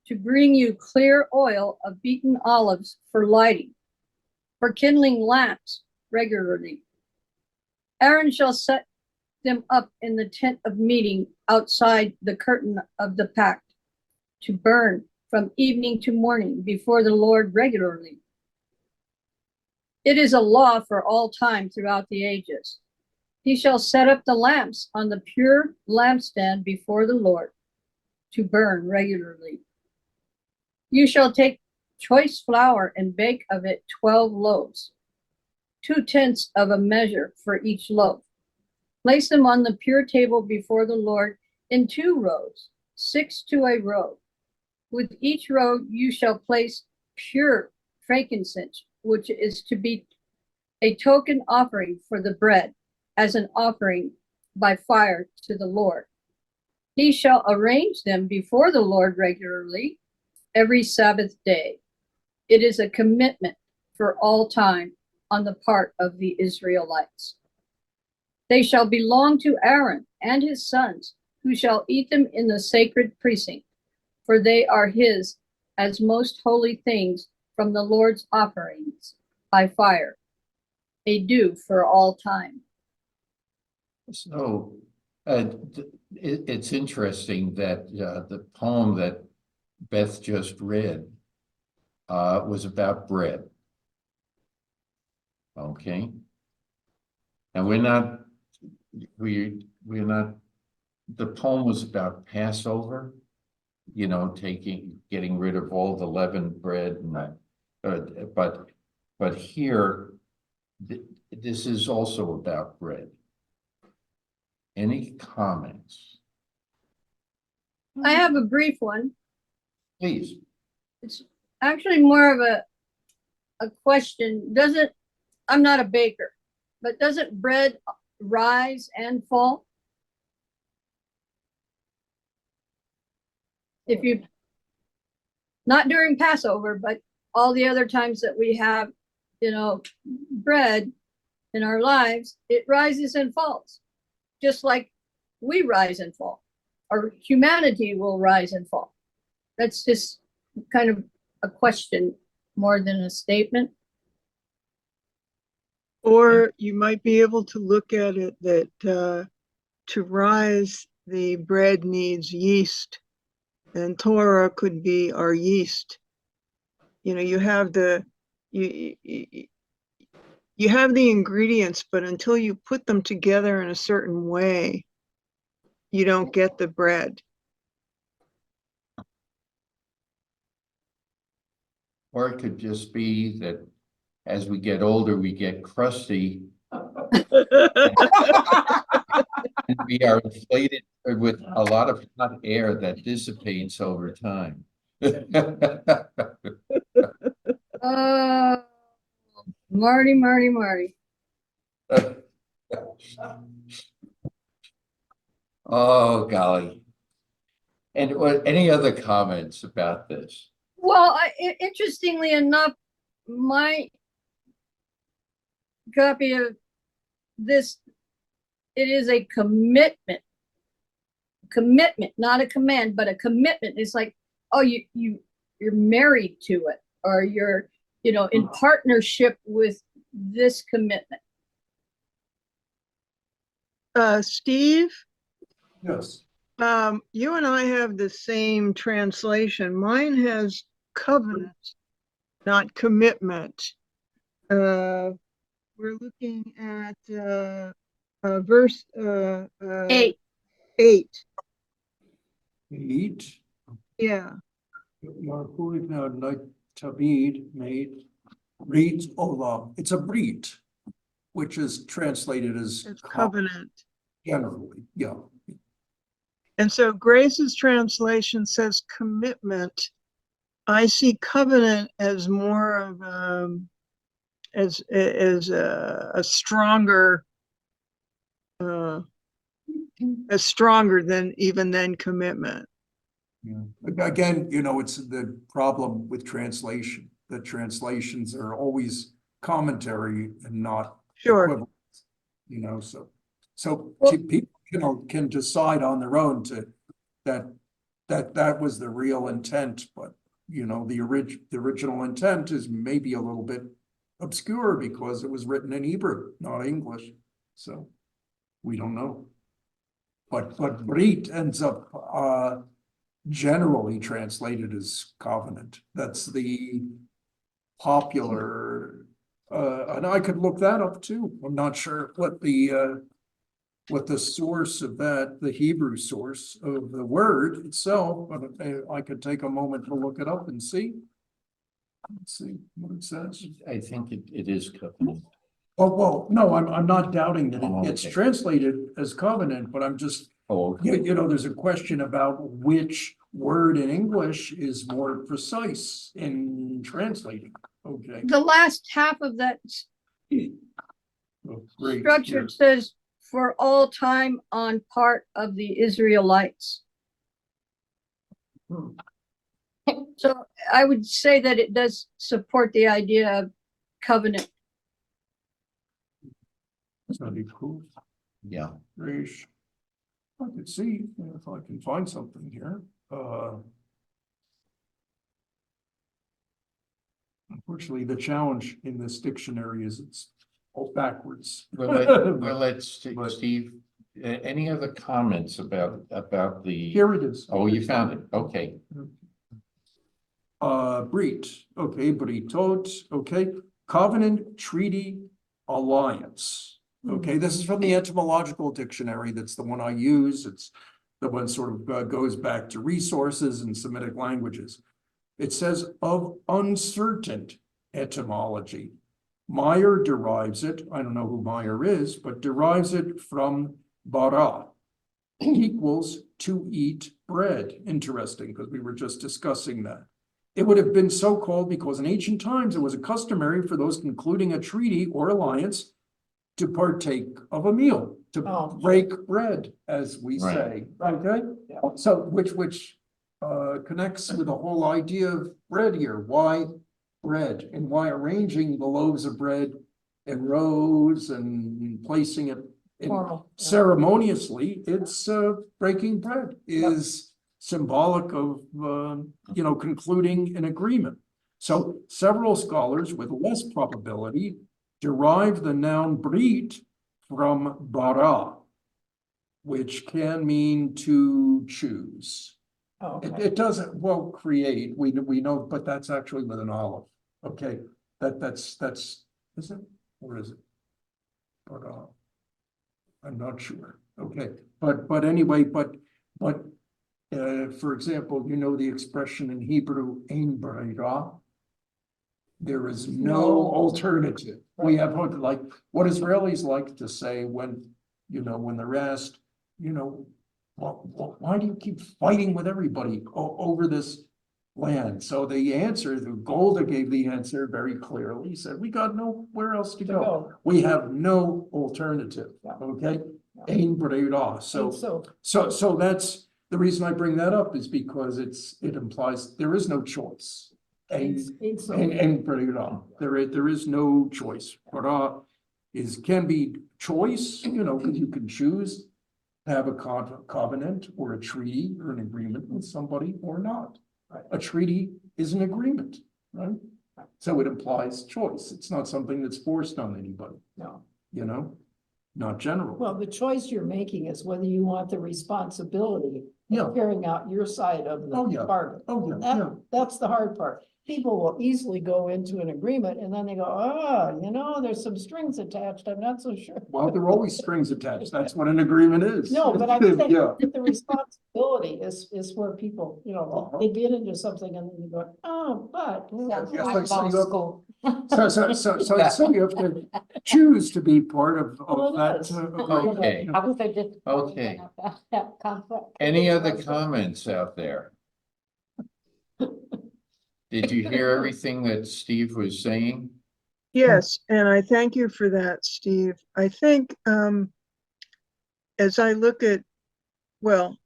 to bring you clear oil of beaten olives for lighting, for kindling lamps regularly. Aaron shall set them up in the tent of meeting outside the curtain of the pact, to burn from evening to morning before the Lord regularly. It is a law for all time throughout the ages. He shall set up the lamps on the pure lampstand before the Lord, to burn regularly. You shall take choice flour and bake of it 12 loaves, 2/10 of a measure for each loaf. Place them on the pure table before the Lord in 2 rows, 6 to a row. With each row you shall place pure frankincense, which is to be a token offering for the bread, as an offering by fire to the Lord. He shall arrange them before the Lord regularly every Sabbath day. It is a commitment for all time on the part of the Israelites. They shall belong to Aaron and his sons, who shall eat them in the sacred precinct, for they are his as most holy things from the Lord's offerings by fire, a due for all time. So it's interesting that the poem that Beth just read was about bread. Okay. And we're not, the poem was about Passover, getting rid of all the leavened bread. And, but here, this is also about bread. Any comments? I have a brief one. Please. It's actually more of a question. I'm not a baker, but doesn't bread rise and fall? If you, not during Passover, but all the other times that we have, bread in our lives, it rises and falls, just like we rise and fall, or humanity will rise and fall. That's just kind of a question more than a statement. Or you might be able to look at it that to rise, the bread needs yeast, and Torah could be our yeast. You have you have the ingredients, but until you put them together in a certain way, you don't get the bread. Or it could just be that as we get older, we get crusty. And we are inflated with a lot of hot air that dissipates over time. Marty. Oh, golly. And what, any other comments about this? Well, interestingly enough, my copy of this, it is a commitment. Commitment, not a command, but a commitment. It's like, oh, you're married to it, or you're, in partnership with this commitment. Steve, Yes. you and I have the same translation. Mine has covenant, not commitment. We're looking at verse 8. 8. 8. Yeah. Yahuwah now like Tabid made reads Olam. It's a brit, which is translated as It's covenant. generally. Yeah. And so Grace's translation says commitment. I see covenant as more of as a stronger as stronger than even than commitment. Yeah. Again, it's the problem with translation. The translations are always commentary and not Sure. equivalent. So Well- people can decide on their own that was the real intent, but the original intent is maybe a little bit obscure because it was written in Hebrew, not English. So we don't know. But Brit ends up generally translated as covenant. That's the popular, and I could look that up too. I'm not sure what the source of that, the Hebrew source of the word itself, but I could take a moment to look it up and see. Let's see what it says. I think it is covenant. Oh, well, no, I'm not doubting that Oh, it's okay. translated as covenant, but I'm just, Oh, okay. there's a question about which word in English is more precise in translating. Okay. The last half of that Oh, great. structure says, for all time on part of the Israelites. So I would say that it does support the idea of covenant. That'd be cool. Yeah. Great. I could see if I can find something here. Unfortunately, the challenge in this dictionary is it's all backwards. Let's But- Steve, any other comments about the? Here it is. Oh, you found it. Okay. Brit, okay, Britot, okay, covenant, treaty, alliance. Okay, this is from the etymological dictionary. That's the one I use. It's the one sort of goes back to resources and Semitic languages. It says of uncertain etymology. Meyer derives it, I don't know who Meyer is, but derives it from bara, equals to eat bread. Interesting, because we were just discussing that. It would have been so called because in ancient times it was customary for those concluding a treaty or alliance to partake of a meal, to break bread, as we say. Okay, so which connects with the whole idea of bread here. Why bread, and why arranging the loaves of bread in rows and placing it in Formal, yeah. ceremoniously? It's breaking bread is symbolic of concluding an agreement. So several scholars with less probability derive the noun brit from bara, which can mean to choose. Oh, okay. It doesn't, well, create, we know, but that's actually with an olive. Okay, that's, is it, or is it? But I'm not sure. Okay, but anyway, but for example, the expression in Hebrew, ein b'rira. There is no alternative. We have like what Israelis like to say when they're asked, why do you keep fighting with everybody over this land? So the answer, the Golda gave the answer very clearly. He said, we got nowhere else to go. We have no alternative. Okay. Ein B'Reudah. And so, So that's, the reason I bring that up is because it implies there is no choice. and so, And B'Reudah, there is no choice. B'Reudah can be choice, because you can choose to have a covenant or a treaty or an agreement with somebody or not. Right. A treaty is an agreement, right? So it implies choice. It's not something that's forced on anybody, no. not general. Well, the choice you're making is whether you want the responsibility Yeah. of carrying out your side of Oh, the yeah. bargain. Oh, yeah, yeah. That's the hard part. People will easily go into an agreement and then they go, there's some strings attached. I'm not so sure. Well, there are always strings attached. That's what an agreement is. No, but I'm saying Yeah. that the responsibility is where people, Uh-huh. they get into something and then you go, but. Sounds Yes, like so law you have- school. So you have to choose to be part of Well, it that. is. Agreement. Okay. I was so just. Okay. That conflict. Any other comments out there? Did you hear everything that Steve was saying? Yes, and I thank you for that, Steve. I think as I look at, well,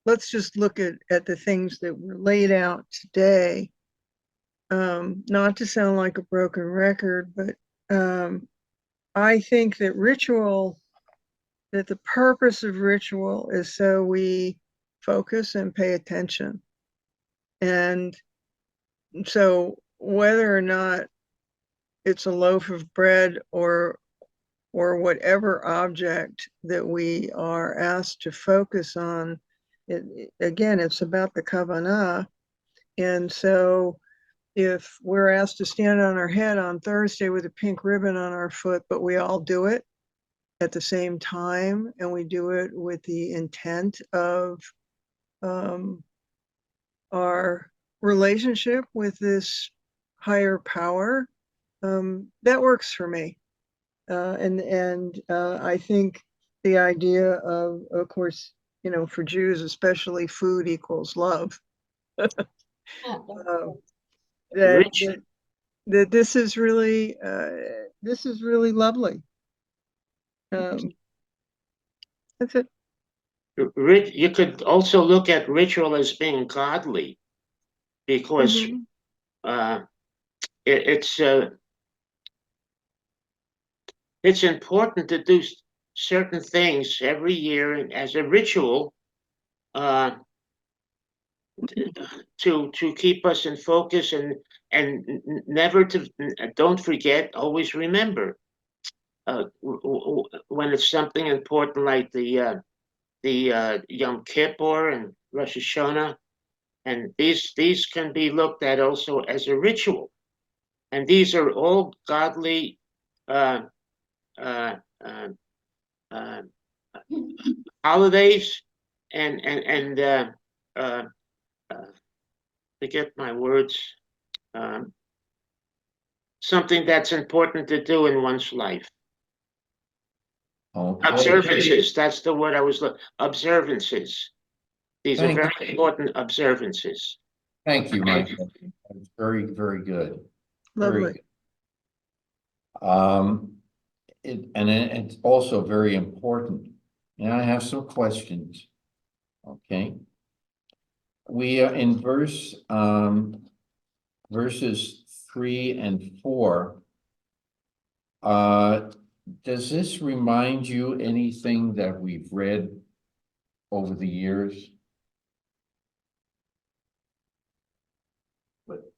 let's just look at the things that were laid out today. Not to sound like a broken record, but I think that the purpose of ritual is so we focus and pay attention. And so whether or not it's a loaf of bread or whatever object that we are asked to focus on, again, it's about the kavanah. And so if we're asked to stand on our head on Thursday with a pink ribbon on our foot, but we all do it at the same time, and we do it with the intent of our relationship with this higher power, that works for me. And I think the idea of course, for Jews especially, food equals love. That Rich, this is really lovely. That's it. You could also look at ritual as being godly, because Mhm. it's important to do certain things every year as a ritual to keep us in focus and never to don't forget, always remember when it's something important like the Yom Kippur and Rosh Hashanah, and these can be looked at also as a ritual, and these are all godly uh, uh, uh, uh, holidays, and forget my words. Something that's important to do in one's life. Okay. Observances. That's the word I was looking. Observances. These are Thank very important observances. Thank you, Michael. That's very, very good. Very Lovely. good. It's also very important. And I have some questions. Okay. We are in verses 3 and 4. Does this remind you anything that we've read over the years? What?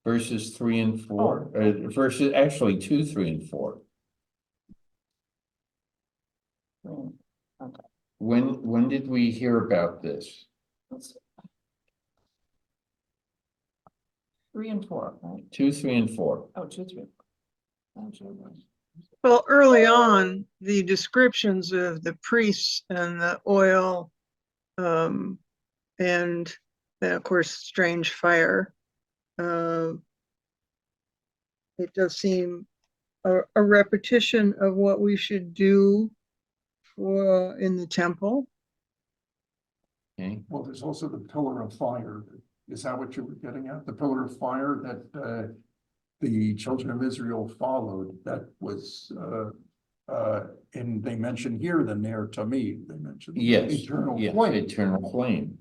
Verses 3 and 4, verses actually 2, 3, and 4. Okay. When did we hear about this? Let's see. 3 and 4, right? 2, 3, and 4. Oh, 2, 3. I'm sure it was. Well, early on, the descriptions of the priests and the oil, and then of course, strange fire. It does seem a repetition of what we should do in the temple. Okay. Well, there's also the pillar of fire. Is that what you were getting at? The pillar of fire that the children of Israel followed, that was And they mention here the Ner Tamid, they mention the Yes, eternal yes, flame, eternal flame.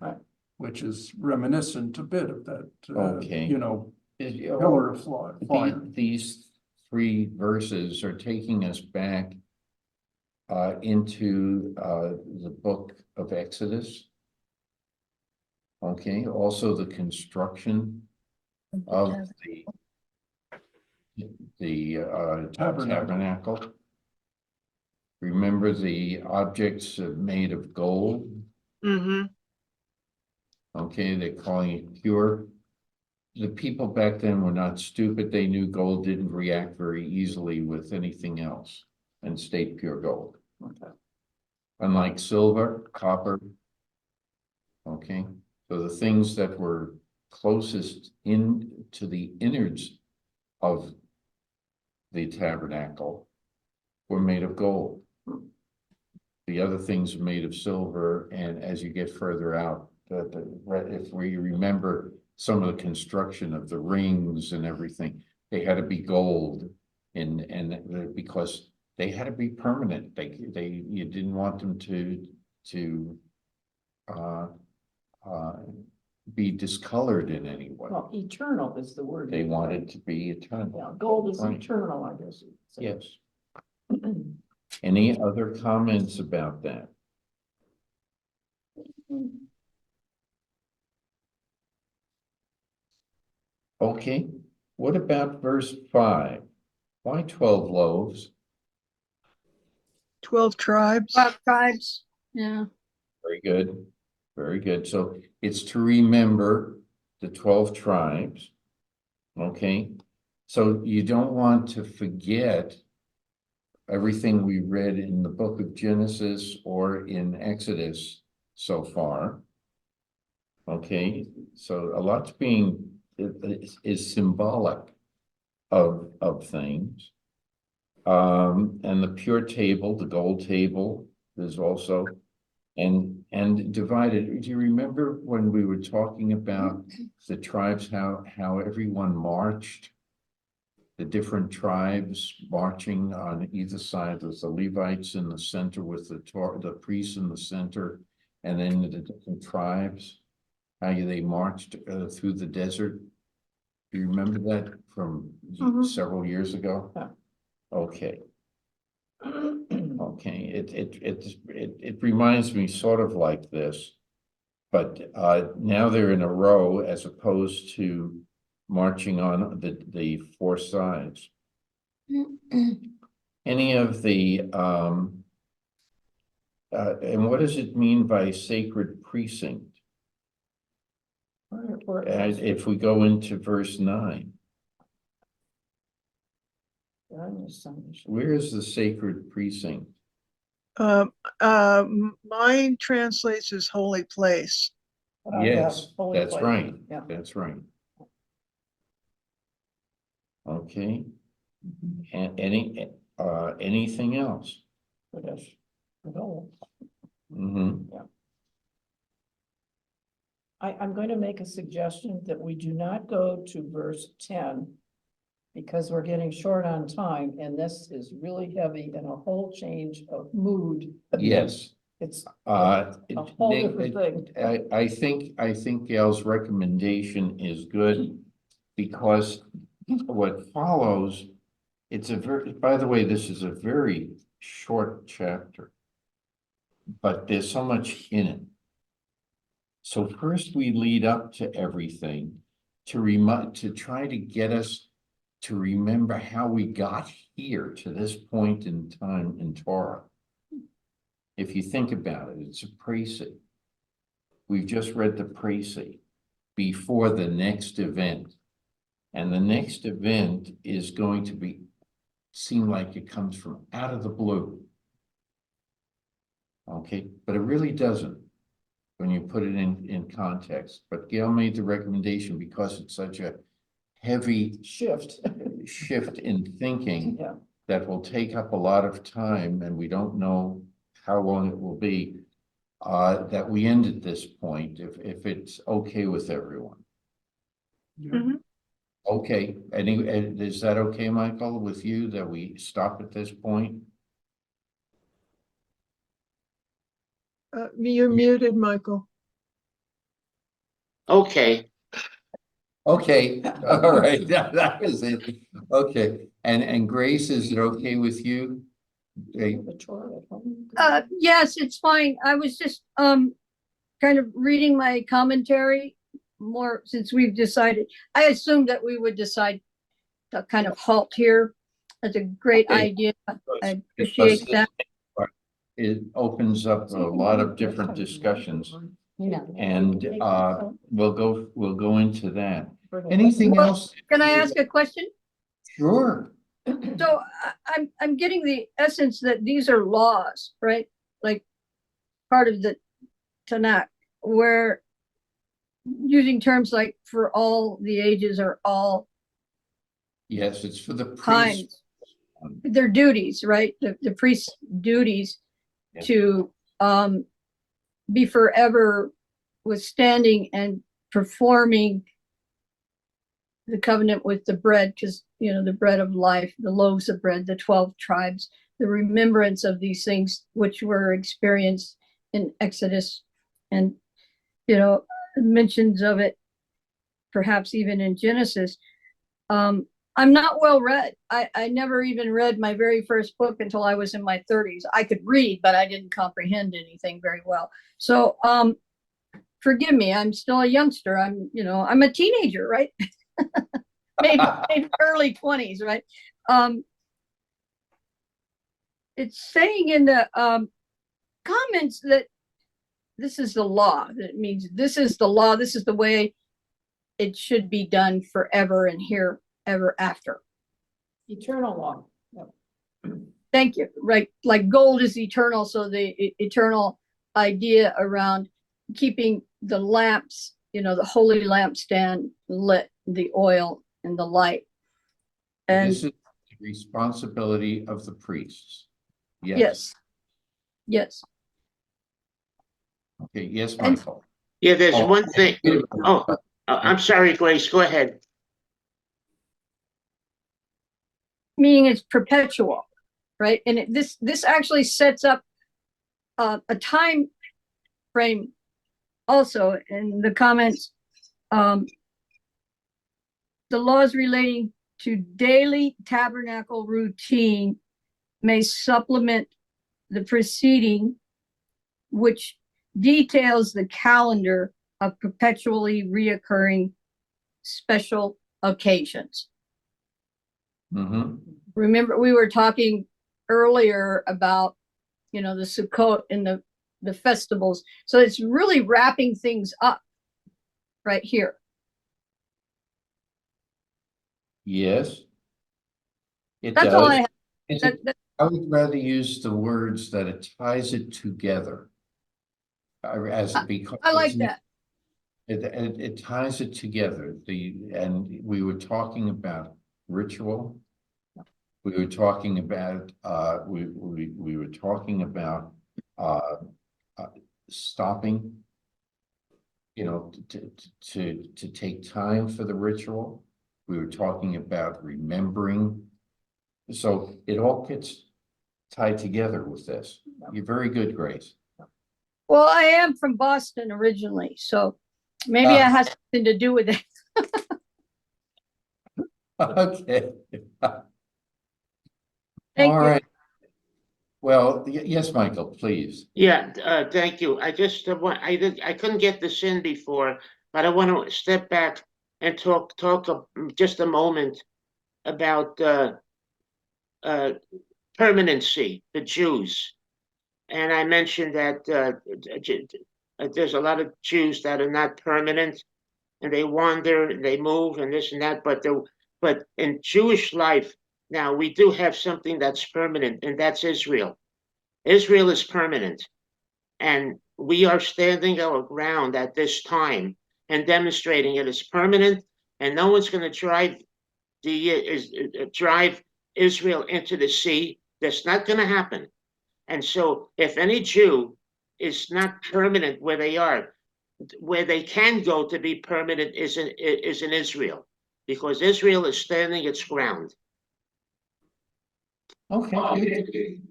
which is reminiscent a bit of that, Okay. you know, Is- pillar of fire. These three verses are taking us back into the book of Exodus. Okay, also the construction of the tabernacle. Remember the objects made of gold? Mm-hmm. Okay, they're calling it pure. The people back then were not stupid. They knew gold didn't react very easily with anything else and stayed pure gold. Okay. Unlike silver, copper. Okay, so the things that were closest in to the innards of the tabernacle were made of gold. The other things are made of silver, and as you get further out, if we remember some of the construction of the rings and everything, they had to be gold, and because they had to be permanent. You didn't want them to be discolored in any way. Well, eternal is the word. They wanted to be Yeah, eternal. gold is Right. eternal, I guess. you'd say. Yes. Any other comments about that? Okay, what about verse 5? Why 12 loaves? 12 tribes. 12 tribes, yeah. Very good, very good. So it's to remember the 12 tribes. Okay, so you don't want to forget everything we read in the book of Genesis or in Exodus so far. Okay, so a lot's being is symbolic of things. And the pure table, the gold table, is also and divided. Do you remember when we were talking about the tribes, how everyone marched? The different tribes marching on either side. There's the Levites in the center with the priests in the center, and then the different tribes, how they marched through the desert. Do you remember that from several years ago? Yeah. Okay. Okay, it reminds me sort of like this, but now they're in a row as opposed to marching on the four sides. Any of the and what does it mean by sacred precinct? And if we go into verse 9, where is the sacred precinct? Mine translates as holy place. Yes, holy that's place. right. Yeah. That's right. Okay. And anything else? Yes. No. Mm-hmm. I'm going to make a suggestion that we do not go to verse 10 because we're getting short on time and this is really heavy and a whole change of mood. Yes. It's A a whole different thing. I think Gail's recommendation is good because what follows, it's a by the way, this is a very short chapter, but there's so much in it. So first we lead up to everything to try to get us to remember how we got here to this point in time in Torah. If you think about it, it's a précis. We've just read the précis before the next event. And the next event is going to seem like it comes from out of the blue. Okay, but it really doesn't when you put it in context. But Gail made the recommendation because it's such a heavy Shift. shift in thinking Yeah. that will take up a lot of time and we don't know how long it will be, that we end at this point, if it's okay with everyone. Mhm. Okay, is that okay, Michael, with you, that we stop at this point? You're muted, Michael. Okay, Okay, all right, that was it. Okay, and Grace, is it okay with you? Okay, The Torah at home. Yes, it's fine. I was just, kind of reading my commentary more since we've decided. I assumed that we would decide to kind of halt here. That's a great Okay. idea. I because appreciate that. It opens up a lot of different discussions, No. and we'll go into that. Anything Well, else? Can I ask a question? Sure. So I'm getting the essence that these are laws, right? Like part of the Tanakh, where using terms like for all the ages or all Yes, it's for the priests. kinds, their duties, right? The priest's duties Yeah. to be forever withstanding and performing the covenant with the bread, because the bread of life, the loaves of bread, the 12 tribes, the remembrance of these things which were experienced in Exodus, and mentions of it perhaps even in Genesis. I'm not well read. I never even read my very first book until I was in my 30s. I could read, but I didn't comprehend anything very well. So forgive me, I'm still a youngster. I'm a teenager, right? maybe early 20s, right? It's saying in the comments that this is the law. That means this is the law. This is the way it should be done forever and here ever after. Eternal law. Yep. Thank you. Right. Like gold is eternal. So the eternal idea around keeping the lamps, the holy lampstand lit, the oil and the light. And This is the responsibility of the priests. yes. Yes. Okay, yes, And- Michael. yeah, there's Oh. one thing. Oh, I'm sorry, Grace, go ahead. Meaning it's perpetual, right? And this actually sets up a time frame also in the comments. The laws relating to daily tabernacle routine may supplement the preceding, which details the calendar of perpetually reoccurring special occasions. Mm-hmm. Remember, we were talking earlier about, the Sukkot and the festivals. So it's really wrapping things up right here. Yes. It That's all I does. have. I would rather use the words that it ties it together. As because I like that. It ties it together. And we were talking about ritual. We were talking about we were talking about stopping, to take time for the ritual. We were talking about remembering. So it all gets tied together with this. You're very good, Grace. Well, I am from Boston originally, so maybe it has something to do with it. Okay. Thank All you. right. Well, yes, Michael, please. Yeah, thank you. I just I couldn't get this in before, but I want to step back and talk just a moment about permanency, the Jews. And I mentioned that there's a lot of Jews that are not permanent, and they wander and they move and this and that. But in Jewish life now, we do have something that's permanent, and that's Israel. Israel is permanent, and we are standing our ground at this time and demonstrating it is permanent, and no one's going to drive Israel into the sea. That's not going to happen. And so, if any Jew is not permanent where they are, where they can go to be permanent is in Israel, because Israel is standing its ground. Okay, good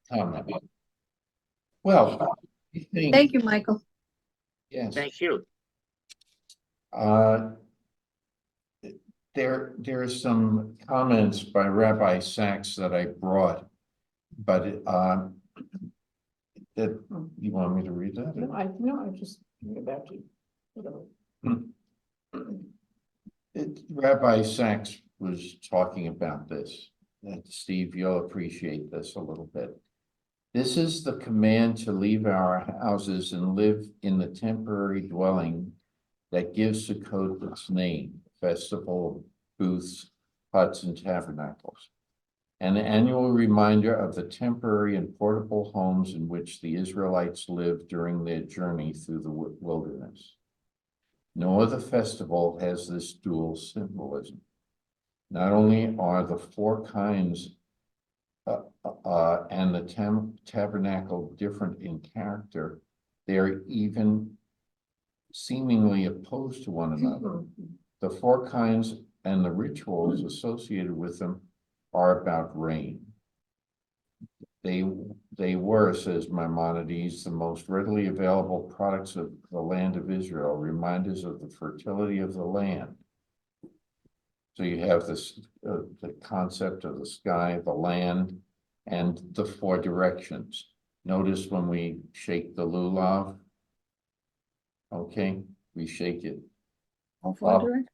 comment. Well, Thank you, Michael. Yes. Thank you. There are some comments by Rabbi Sachs that I brought, but that, you want me to read that? No, I just bring it back to you. Whatever. Rabbi Sachs was talking about this, and Steve, you'll appreciate this a little bit. This is the command to leave our houses and live in the temporary dwelling that gives Sukkot its name, festival, booths, huts, and tabernacles. An annual reminder of the temporary and portable homes in which the Israelites lived during their journey through the wilderness. No other festival has this dual symbolism. Not only are the four kinds and the tabernacle different in character, they are even seemingly opposed to one another. The four kinds and the rituals associated with them are about rain. They were, says Maimonides, the most readily available products of the land of Israel, reminders of the fertility of the land. So you have this, the concept of the sky, the land, and the four directions. Notice when we shake the lulav, okay, we shake it All Up. four directions.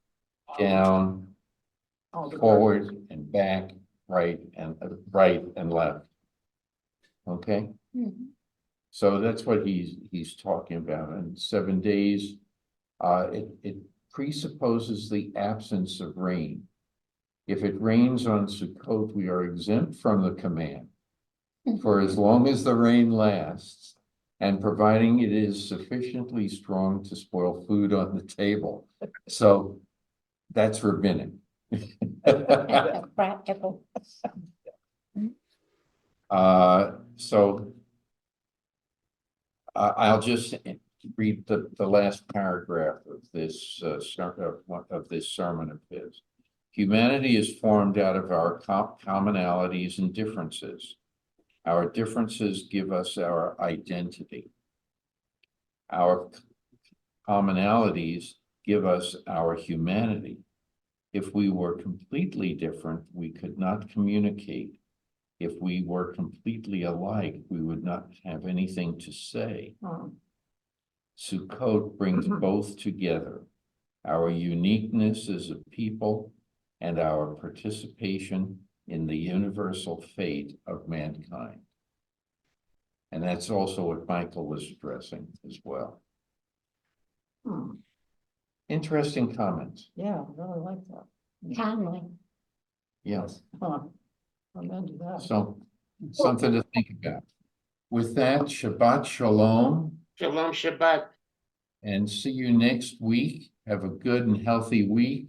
down, All the forward and back, right and left. Okay, Mhm. so that's what he's talking about. And 7 days, it presupposes the absence of rain. If it rains on Sukkot, we are exempt from the command for as long as the rain lasts, and providing it is sufficiently strong to spoil food on the table. So that's rabbinic. Practical. So I'll just read the last paragraph of this of this sermon of his. Humanity is formed out of our commonalities and differences. Our differences give us our identity. Our commonalities give us our humanity. If we were completely different, we could not communicate. If we were completely alike, we would not have anything to say. Sukkot brings both together, our uniqueness as a people and our participation in the universal fate of mankind. And that's also what Michael was addressing as well. Interesting comments. Yeah, I really like that. Timely. Yes. I'm into that. So something to think about. With that, Shabbat Shalom, Shalom Shabbat. and see you next week. Have a good and healthy week.